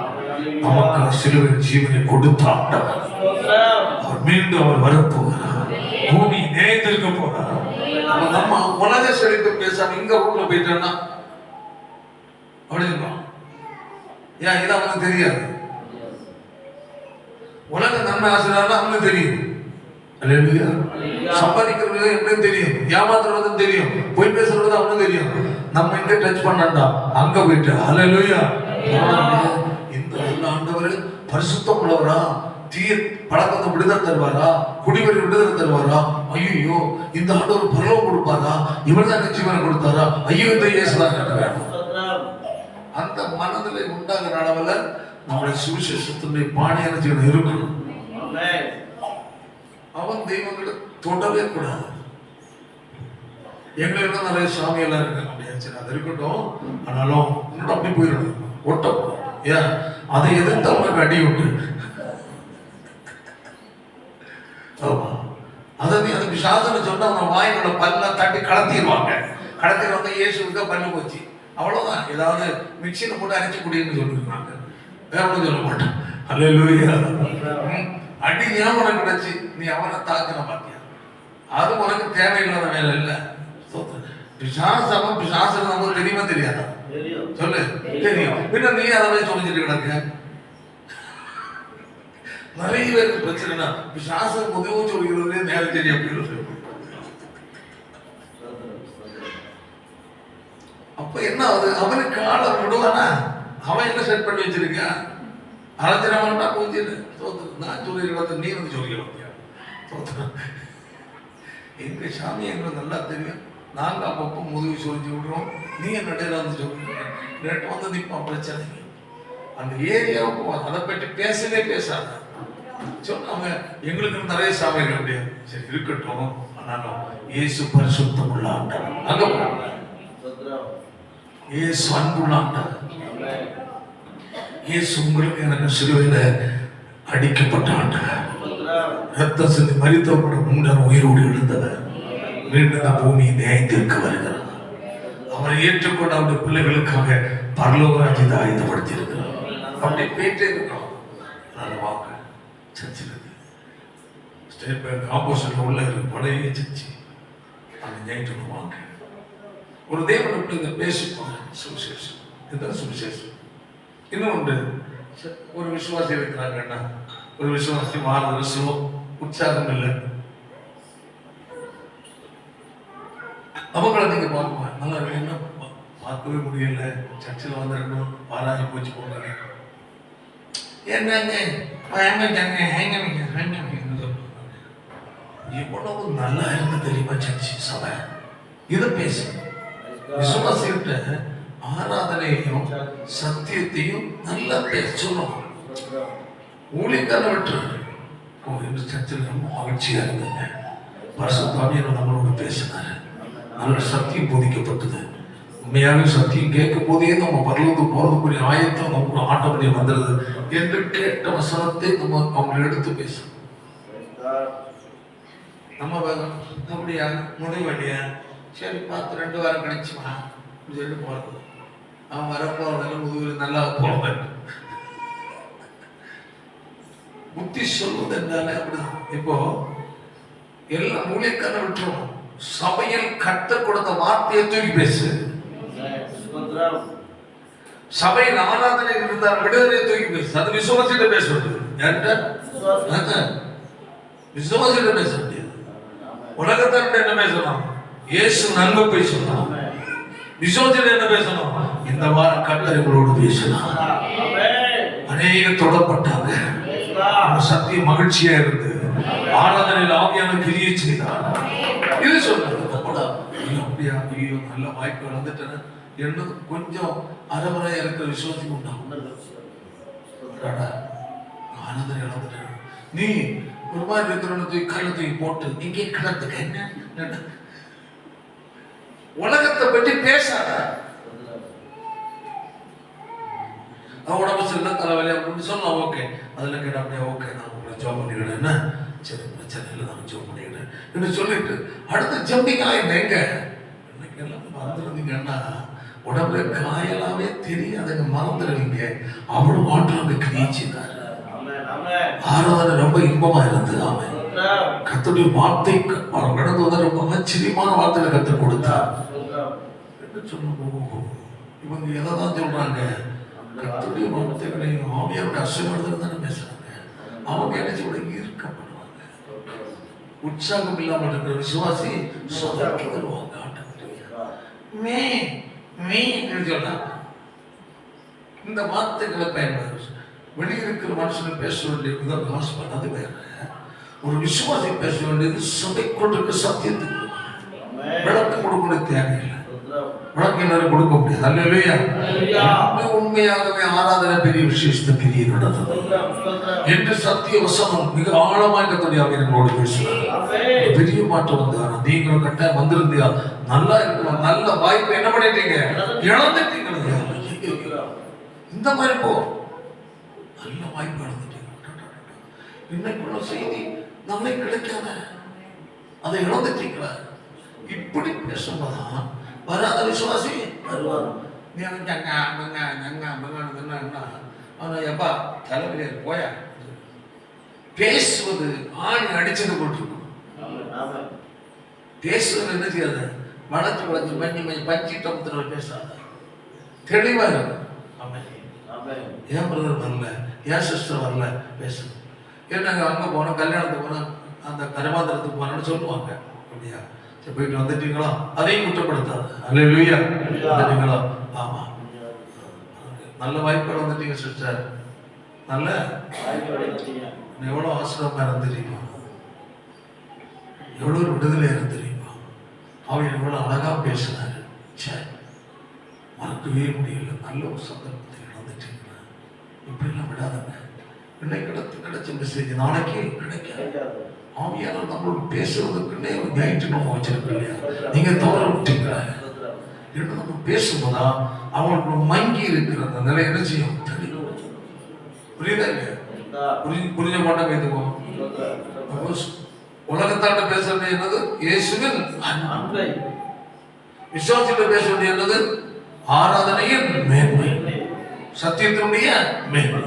நமக்காக சிலுவையின் ஜீவனை கொடுத்த ஆண்டவர். அவர் மீண்டும் அவர் வரப்போகிறார். பூமி நேயத்திருக்க போறார். நம்ம உலக செழித்து பேசாம இங்க ஊர்ல போயிட்டோம்னா அப்படி இருக்கும். ஏன் இது அவனுக்கு தெரியாது. உலக நன்மை ஆசிரியர் அவனுக்கு தெரியும். சம்பாதிக்கிறது எப்படின்னு தெரியும், ஏமாத்துறது தெரியும், போய் பேசுறது அவனுக்கு தெரியும். நம்ம எங்க டச் பண்ணா அங்க போயிட்டு அல்லேலூயா. இந்த ஆண்டவர் பரிசுத்தம் உள்ளவரா, தீய பழக்கத்தை விடுதலை தருவாரா, குடிவெறி விடுதலை தருவாரா, ஐயோ இந்த ஆண்டவர் பரலோகம் கொடுப்பாரா, இவர் தான் ஜீவனை கொடுத்தாரா, ஐயோ இந்த இயேசுதான் வேணும். அந்த மனதில் உண்டாகிற அளவுல நம்முடைய சுவிசேஷத்தினுடைய பாணியான ஜீவனம் இருக்கணும். அவன் தெய்வங்களை தொடவே கூடாது. எங்களுக்கு நிறைய சாமி எல்லாம் இருக்க முடியாது, அது இருக்கட்டும். ஆனாலும் அப்படி போயிடணும், ஒட்டப்படும். ஏன் அதை எதிர்த்து அவனுக்கு அடி விட்டு அதை நீ அதுக்கு சாதனை சொன்னா அவன் வாயினோட பல்லாம் தட்டி கலத்திடுவாங்க. கலத்திடுவாங்க. இயேசுக்கு பல்லு போச்சு, அவ்வளவுதான். ஏதாவது மிக்சியில போட்டு அரைச்சி குடின்னு சொல்லிருக்காங்க, வேற ஒன்றும் சொல்ல மாட்டேன். அல்லேலூயா. அடி ஏன் உனக்கு கிடைச்சி, நீ அவனை தாக்கின பாத்தியா, அது உனக்கு தேவையில்லாத வேலை இல்லை. பிசாசம் பிசாசம் நமக்கு தெரியுமா தெரியாதா? சொல்லு, தெரியும். பின்ன நீ அதை சொல்லிட்டு கிடக்க. நிறைய பேருக்கு பிரச்சனை பிசாசம் உதவி சொல்கிறதே நேரம் தெரியும் அப்படின்னு. அப்ப என்ன ஆகுது, அவனுக்கு ஆளை விடுவானா? அவன் என்ன செட் பண்ணி வச்சிருக்கான்? அரஞ்சனமாட்டா போச்சு. நான் சொல்லிடுறத நீ வந்து சொல்லிக்கலாம். எங்க சாமி எங்களுக்கு நல்லா தெரியும். நாங்க அப்பப்போ முதுகு சொல்லி விடுறோம், நீ நடையில வந்து சொல்லுங்க. நேற்று வந்து நிற்பான் பிரச்சனை. அந்த ஏரியாவுக்கு அதை பற்றி பேசவே பேசாத சொன்னாங்க. எங்களுக்கு நிறைய சாமிகள் முடியாது. சரி இருக்கட்டும். ஆனாலும் இயேசு பரிசுத்தம் உள்ள ஆண்டவர். அங்க போறாங்க. இயேசு அன்புள்ள ஆண்டவர். இயேசு உங்களுக்கு எனக்கு சிலுவையில அடிக்கப்பட்ட ஆண்டவர். ரத்த சிந்தி மரித்தவரோட மூன்றாம் உயிரோடு எழுந்தவர். மீண்டும் இந்த பூமியை நியாயத்திற்கு வருகிறார். அவரை ஏற்றுக்கொண்டு அவருடைய பிள்ளைகளுக்காக பரலோக ராஜ்யத்தை ஆயத்தப்படுத்தி இருக்கிறார். அப்படி போயிட்டே இருக்கோம். வாங்க சர்ச்சில் ஸ்டேட் பேங்க் ஆப்போசிட்ல உள்ள பழைய சர்ச்சு, அந்த ஞாயிற்று வாங்க. ஒரு தேவனுக்கு பேசிப்பாங்க. சுவிசேஷம் இதுதான் சுவிசேஷம். இன்னும் ஒன்று, ஒரு விசுவாசி இருக்கிறாங்கன்னா ஒரு விசுவாசி மாறுதல் உற்சாகம் இல்லை. அவங்களை நீங்க பார்ப்போம், நல்லா என்ன பார்க்கவே முடியல, சர்ச்சில் வந்து ரெண்டும் பாராஜி போச்சு போனாங்க. என்னங்க இவ்வளவு நல்லா இருந்து தெரியுமா சர்ச்சு சபை? இதை பேசு. விசுவாசிக்கிட்ட ஆராதனையையும் சத்தியத்தையும் நல்லா பேச சொல்லணும். ஊழியக்காரனை விட்டு இந்த சர்ச்சில் ரொம்ப மகிழ்ச்சியா இருந்தது. பரிசுத்த ஆவியானவர் நம்மளோட பேசினாரு. நல்ல சத்தியம் போதிக்கப்பட்டது. உண்மையாக சத்தியம் கேட்கும் போதே நம்ம பரலோகத்துக்கு போறதுக்குரிய ஆயத்தம் நமக்கு ஆட்டோமேட்டிக் வந்துடுது என்று கேட்ட வசனத்தை நம்ம அவங்களை எடுத்து பேசணும். நம்ம அப்படியா முடிவடியா சரி பார்த்து 2 வாரம் கழிச்சுமா சொல்லிட்டு போறது. அவன் வரப்போறதுல முதுகில் நல்லா போவேன். புத்தி சொல்வது என்றாலே அப்படிதான். இப்போ எல்லா ஊழியக்காரனை விட்டுரும். சபையில் கர்த்தர் கொடுத்த வார்த்தையை தூக்கி பேசு. சபையில் ஆராதனை இருந்தால் விடுதலை தூக்கி பேசு. அது விசுவாசிட்ட பேசுவது. விசுவாசிட்ட பேச முடியாது. உலகத்தார்கிட்ட என்ன பேசணும்? இயேசு நன்மை பேசணும். விசுவாசிட்ட என்ன பேசணும்? இந்த வாரம் கர்த்தர் எங்களோடு பேசணும். அநேக தொடப்பட்டாங்க. சத்திய மகிழ்ச்சியா இருந்து ஆராதனையில் ஆவியான கிரியை செய்தார். இது சொல்றது அப்படியா? ஐயோ நல்ல வாய்ப்பு வளர்ந்துட்டேன்னு என்ன கொஞ்சம் அறவரை இருக்கிற விசுவாசி உண்டாகும். ஆராதனை இழந்துட்டேன். நீ ஒரு மாதிரி இருக்கிற கல்ல தூக்கி போட்டு இங்கே கிடத்துக்க என்ன உலகத்தை பற்றி பேசாத. உடம்பு சரியில்லை தலைவலி அப்படின்னு சொல்லலாம். ஓகே அதில் கேட்ட அப்படியே ஓகே நான் உங்களை ஜாப் பண்ணிக்கிறேன். என்ன சரி பிரச்சனை இல்லை நான் ஜாப் பண்ணிக்கிறேன் என்று சொல்லிட்டு அடுத்த ஜம்பிங் ஆகிட்டேன். எங்க இன்னைக்கு எல்லாம் வந்துருந்தீங்கன்னா உடம்புல காயலாவே தெரியாதுங்க, மறந்துடுவீங்க. அவ்வளவு மாற்றம் அங்க கிரியிச்சிருந்தாரு. ஆராதனை ரொம்ப இன்பமா இருந்தது. அவன் கர்த்தருடைய வார்த்தை கடந்து வந்த ரொம்ப ஆச்சரியமான வார்த்தைகளை கற்றுக் கொடுத்தார். சொல்லுவோம் இவங்க எதைதான் சொல்றாங்க? கர்த்தருடைய வார்த்தைகளையும் ஆவியாருடைய அசைவாடுதல் தானே பேசுறாங்க. அவங்க என்ன சொல்ல ஈர்க்கப்படுவாங்க. உற்சாகம் இல்லாமல் இருக்கிற விசுவாசி சொதக்கி வருவாங்க. மே மே சொல்றாங்க. இந்த வார்த்தைகளை பயன்படுத்த வெளியிருக்கிற மனுஷன் பேச வேண்டியது காஸ்பல், அது வேற. ஒரு விசுவாசி பேச வேண்டியது சபை கொண்டிருக்க சத்தியத்துக்கு விளக்கம் கொடுக்க தேவையில்லை. விளக்கம் எல்லாரும் கொடுக்க முடியாது. அல்லேலூயா. உண்மையாகவே ஆராதனை பெரிய விசேஷத்தை பெரிய நடந்தது என்று சத்திய வசனம் மிக ஆழமாக கத்தோடு நம்மளோட பேசுறாங்க. பெரிய மாற்றம் வந்தார். நீங்களும் கட்டாயம் வந்திருந்தியா நல்லா இருக்கலாம். நல்ல வாய்ப்பு என்ன பண்ணிட்டீங்க? இழந்துட்டீங்க. இந்த மாதிரி போ நல்ல வாய்ப்பு இழந்துட்டீங்க. இன்னைக்குள்ள செய்தி நம்மளே கிடைக்காத அதை இழந்துட்டீங்களா? இப்படி பேசும்போதான் வராத விசுவாசி வருவாங்க. நீ எப்பா தலைவலியார் போயா பேசுவது ஆணி அடிச்சது போட்டிருக்கும். பேசுவது என்ன செய்யாத வளர்ச்சி வளர்ச்சி பண்ணி பஞ்சிட்டு பேசாத தெளிவா இருக்கும். ஏன் பிரதர் வரல, ஏன் சிஸ்டர் வரல பேசு. ஏன்னா அங்கே போனோம் கல்யாணத்துக்கு போனோம் அந்த கருமாந்திரத்துக்கு போனோம்னு சொல்லுவாங்க. அப்படியா சரி போயிட்டு வந்துட்டீங்களா? அதையும் குற்றப்படுத்தாது. அல்லேலூயா. வந்துட்டீங்களா? ஆமா நல்ல வாய்ப்பு வந்துட்டீங்க சிஸ்டர். நல்ல எவ்வளோ ஆசிரமா இருந்துறீங்க, எவ்வளோ ஒரு விடுதலை இருந்துறீங்க. அவர் எவ்வளோ அழகா பேசினாரு. சரி மறக்கவே முடியல. நல்ல ஒரு சந்தர்ப்பத்தை இழந்துட்டீங்க. இப்படிலாம் விடாதங்க. இன்னைக்கு கிடைச்ச மெசேஜ் நாளைக்கு கிடைக்காது. ஆவியானவர் நம்மளோட பேசுறதுக்குன்னே ஒரு ஞாயிற்றுக்கிழமை வச்சிருக்கோம் இல்லையா? நீங்க தவற விட்டீங்களா? நம்ம பேசும்போதா அவங்களுக்கு மங்கி இருக்கிற அந்த நிலை என்ன செய்யும்? புரியுதா இல்லையா? புரிஞ்ச மாட்டாங்க. எதுவும் உலகத்தாண்ட பேச வேண்டிய என்னது? இயேசுவின் அன்பை. விசுவாசிட்ட பேச வேண்டிய என்னது? ஆராதனையின் மேன்மை, சத்தியத்தினுடைய மேன்மை.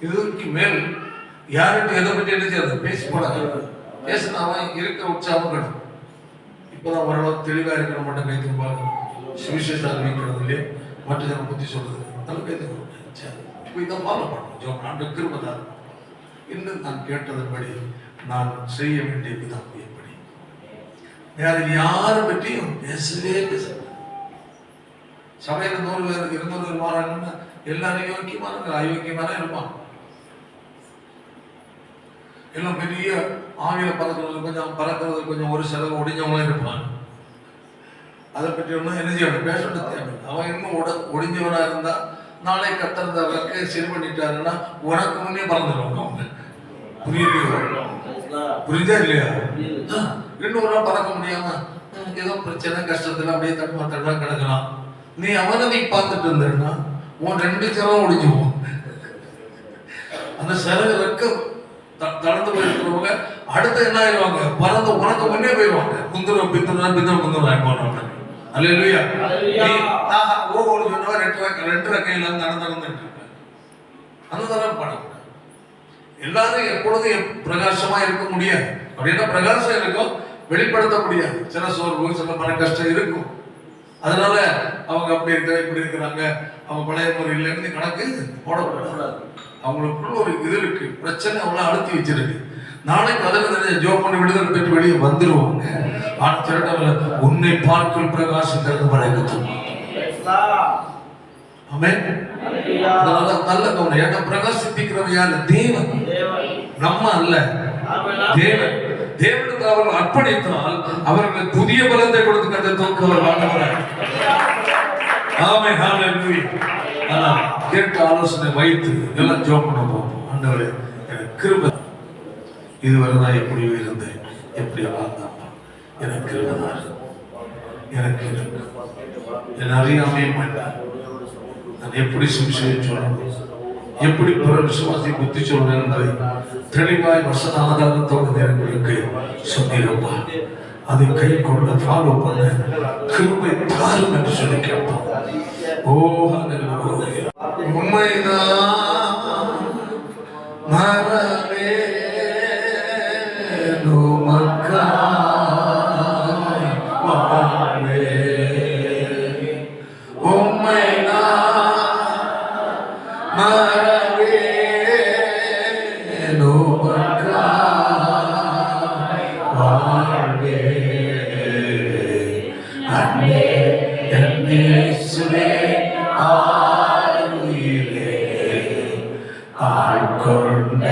இதுக்கு மேல் யாருக்கு எதை பற்றி என்ன செய்யாது? பேசி போடாது. பேசினாவன் இருக்க உற்சாகம் கிடைக்கும். இப்போதான் ஓரளவு தெளிவாக இருக்கிற மட்டும் கைத்துக்கு பார்க்கணும். சுவிசேஷம் அறிவிக்கிறது இல்லையா? மற்ற ஜனம் பற்றி சொல்றது நல்ல கைத்துக்கு இப்போ இதை ஃபாலோ பண்ணணும். ஜோ நான் கிருபதான் இன்னும் நான் கேட்டதன்படி நான் செய்ய வேண்டிய விதம் எப்படி? வேற யாரை பற்றியும் பேசவே பேச. சபையில் 100 பேர் 200 பேர் மாறாங்கன்னா எல்லாரும் யோக்கியமான அயோக்கியமான இருப்பான். எல்லாம் பெரிய ஆவியில பறக்கிறது கொஞ்சம் ஒரு சிலர் ஒடிஞ்சவங்களாம் இருப்பாங்க. அதை பற்றி ஒன்றும் என்ன செய்யணும், பேசணும் தேவை. அவன் இன்னும் ஒடிஞ்சவனா இருந்தா நாளை கத்திரந்தாக்கு சரி பண்ணிட்டாருன்னா உனக்கு முன்னே பறந்துடுவாங்க அவங்க. புரியுதா இல்லையா? இன்னொரு நாள் பறக்க முடியாம ஏதோ பிரச்சனை கஷ்டத்துல அப்படியே தடுமாற்றலாம் கிடக்கலாம். நீ அவனை நீ பார்த்துட்டு இருந்தேன்னா உன் 2 சிரம் ஒடிஞ்சுவோம். அந்த சிறகு ரெக்க தளர்ந்து போயிருக்கிறவங்க அடுத்து என்ன ஆயிடுவாங்க, பறந்து உனக்கு முன்னே போயிடுவாங்க. குந்துரம் ஆயிடுவாங்க. அல்லேலூயா. ஓடு சொன்னவா 2 கையில நடந்துட்டு இருப்பேன். அந்த தரம் படம் எல்லாரும் எப்பொழுதும் பிரகாசமா இருக்க முடியாது. அப்படின்னா பிரகாசம் இருக்கும், வெளிப்படுத்த முடியாது. சில சோர்வு, சில மன கஷ்டம் இருக்கும். அதனால அவங்க அப்படி இருக்கிற இப்படி இருக்கிறாங்க, அவங்க பழைய முறையில் இருந்து கணக்கு போடக்கூடாது. அவங்களுக்குள்ள ஒரு இது இருக்கு, பிரச்சனை அவங்கள அழுத்தி வச்சிருக்கு. நாளைக்கு அதில் ஜோப் பண்ணி விடுதலை பெற்று வெளியே வந்துருவாங்க. உன்னை பார்க்கும் பிரகாசத்திற்கு பழக்கத்தும். அதனால நல்ல கவனம். ஏன்னா பிரகாசிப்பிக்கிறவன் யாரு? தேவன், நம்ம அல்ல, தேவன். தேவனுக்கு அவர்கள் அர்ப்பணித்தால் அவர்கள் புதிய பலத்தை கொடுத்து கண்டு தூக்குவர் வாழ்ந்தவராய். ஆமென், ஹல்லேலூயா. கேட்ட ஆலோசனை வைத்து எல்லாம் ஜெபம் பண்ண போவோம். ஆண்டவரே எனக்கு கிருபை, இதுவரை நான் எப்படியோ இருந்தேன், எப்படி வாழ்ந்தாப்பா, எனக்கு கிருபை தான், எனக்கு என் அறியாமையே மாட்டேன். நான் எப்படி சுவிசேஷம் சொல்லணும், எப்படி பிற விசுவாசி புத்தி சொல்லணும் என்பதை தெளிவாய் வசன ஆதாரத்தோடு எங்களுக்கு சொன்னீரப்பா. அதை கை கொண்டு ஃபாலோ பண்ண கிருபை தாரும் என்று சொல்லி கேட்போம். ஓ ஹல்லேலூயா. உம்மைதான் மறவே நோமக்கா வாழவே. உம்மைதான் மறவே நோமக்கா வாழவே. அன்பே என் இயேசுவே ஆளுயிரே, ஆட்கொண்ட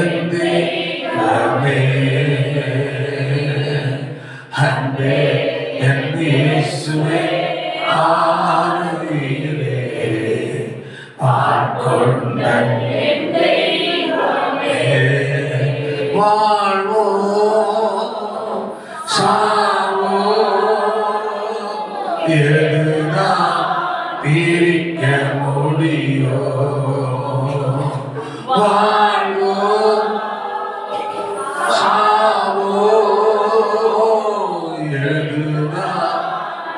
என் தெய்வமே. அன்பே என் இயேசுவே ஆளுயிரே, ஆட்கொண்ட என் தெய்வமே. வாழ்வோ சாவோ எதுதான் பிரிக்க முடியோ? வாழ்வோ சாவோ எதுதான்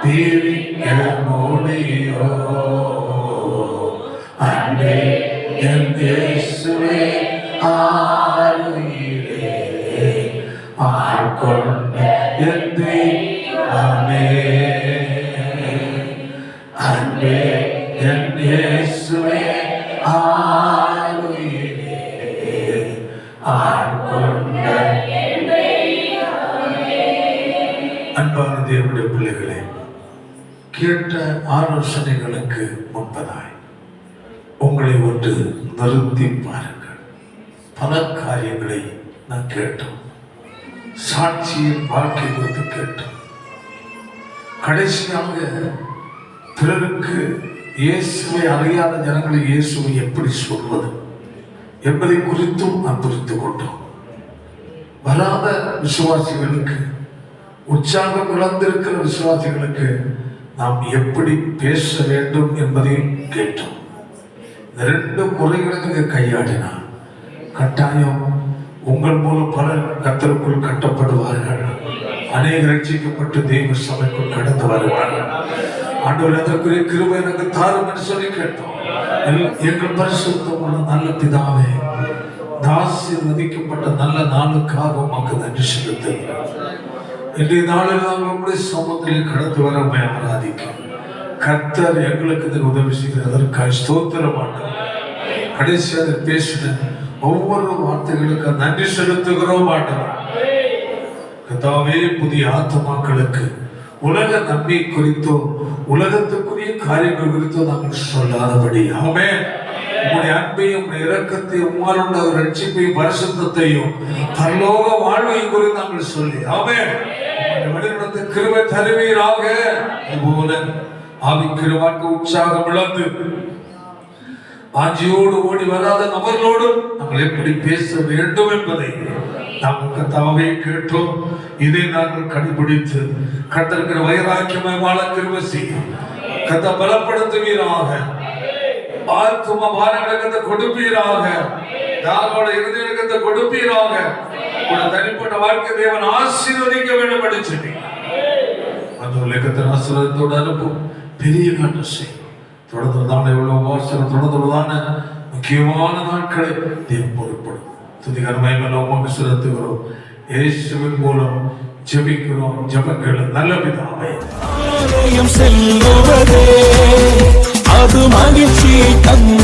பிரிக்க முடியோ? அன்பே என் இயேசுவே ஆளுயிரே, ஆட்கொண்ட என் தெய்வமே. அன்பே என் இயேசுவே ஆளுயிரே, ஆட்கொண்ட என் தெய்வமே. அன்பான தேவனுடைய பிள்ளைகளே, கேட்ட ஆலோசனைகளுக்கு முன்பதாய் உங்களை ஒன்று நிறுத்தி பாருங்கள். பல காரியங்களை நான் கேட்டோம். சாட்சியின் வாழ்க்கை குறித்து கேட்டோம். கடைசியாக பிறருக்கு இயேசுவை அறியாத ஜனங்களை இயேசுவை எப்படி சொல்வது என்பதை குறித்தும் நான் புரிந்து கொண்டோம். வராத விசுவாசிகளுக்கு, உற்சாகம் இழந்திருக்கிற விசுவாசிகளுக்கு நாம் எப்படி பேச வேண்டும் என்பதையும் கேட்டோம். இந்த 2 முறைகளை நீங்கள் கையாடினால் கட்டாயம் உங்கள் மூலம் பலர் கர்த்தருக்குள் கட்டப்படுவார்கள். அநேக ரட்சிக்கப்பட்டு தெய்வ சபைக்குள் கடந்து வருவார்கள். ஆண்டவர் அதற்குரிய கிருபை எனக்கு தாரும் என்று சொல்லி கேட்டோம். எங்கள் பரிசுத்தமான நல்ல பிதாவே, ஆசீர்வதிக்கப்பட்ட நல்ல நாளுக்காக உமக்கு நன்றி செலுத்துகிறோம். இன்றைய நாளில் நாங்கள் உங்களுடைய சமூகத்தில் கடந்து வர ஆராதிக்கிறோம். கர்த்தர் எங்களுக்கு இதில் உதவி செய்கிறதற்காக ஸ்தோத்திரம். ஆண்டவர் கடைசியாக பேசின ஒவ்வொரு வார்த்தைகளுக்கு நன்றி செலுத்துகிறோம். ஆண்டவர் கர்த்தாவே, புதிய ஆத்துமாக்களுக்கு உலக நன்மை குறித்தோ உலகத்துக்குரிய காரியங்கள் குறித்தோ நாங்கள் சொல்லாதபடி ஆமென் உங்களுடைய அன்பையும் உங்களுடைய இரக்கத்தையும் உங்களுடைய ரட்சிப்பையும் பரிசுத்தத்தையும் பரலோக வாழ்வையும் குறித்து நாங்கள் சொல்லி ஆமென். வழிநடத்த கிருபை தருவீராக. அதுபோல ஆவிக்குரிய வாழ்க்கை உற்சாகம் இழந்து ஆட்சியோடு ஓடி வராத நபர்களோடு நாங்கள் எப்படி பேச வேண்டும் என்பதை நாங்கள் கர்த்தாவே கேட்டோம். இதை நாங்கள் கடைபிடித்து கர்த்தருக்கிற வைராக்கியமாய் வாழ கிருபை செய்யும். கர்த்தர் பலப்படுத்துவீராக. ஆத்தும பாரங்களை கொடுப்பீராக. தாரோட இருதயத்தை கொடுப்பீராக. ஒரு தனிப்பட்ட வாழ்க்கை தேவன் ஆசீர்வதிக்க வேண்டும் என்று சொல்லி அந்த உலகத்தின் ஆசீர்வாதத்தோடு அனுப்பும் பெரிய காட்டு செய்யும். தொடர்ந்துதான எவ்வளவு வாசனம் தொடர்ந்துதான முக்கியமான நாட்களை தேவன் பொருட்படும். துதிகரமாய் உமக்கு செலுத்துகிறோம். இயேசுவின் மூலம் ஜெபிக்கிறோம். ஜெபங்கள் நல்ல பிதாவே. செல்லுவதே அது மகிழ்ச்சி தந்த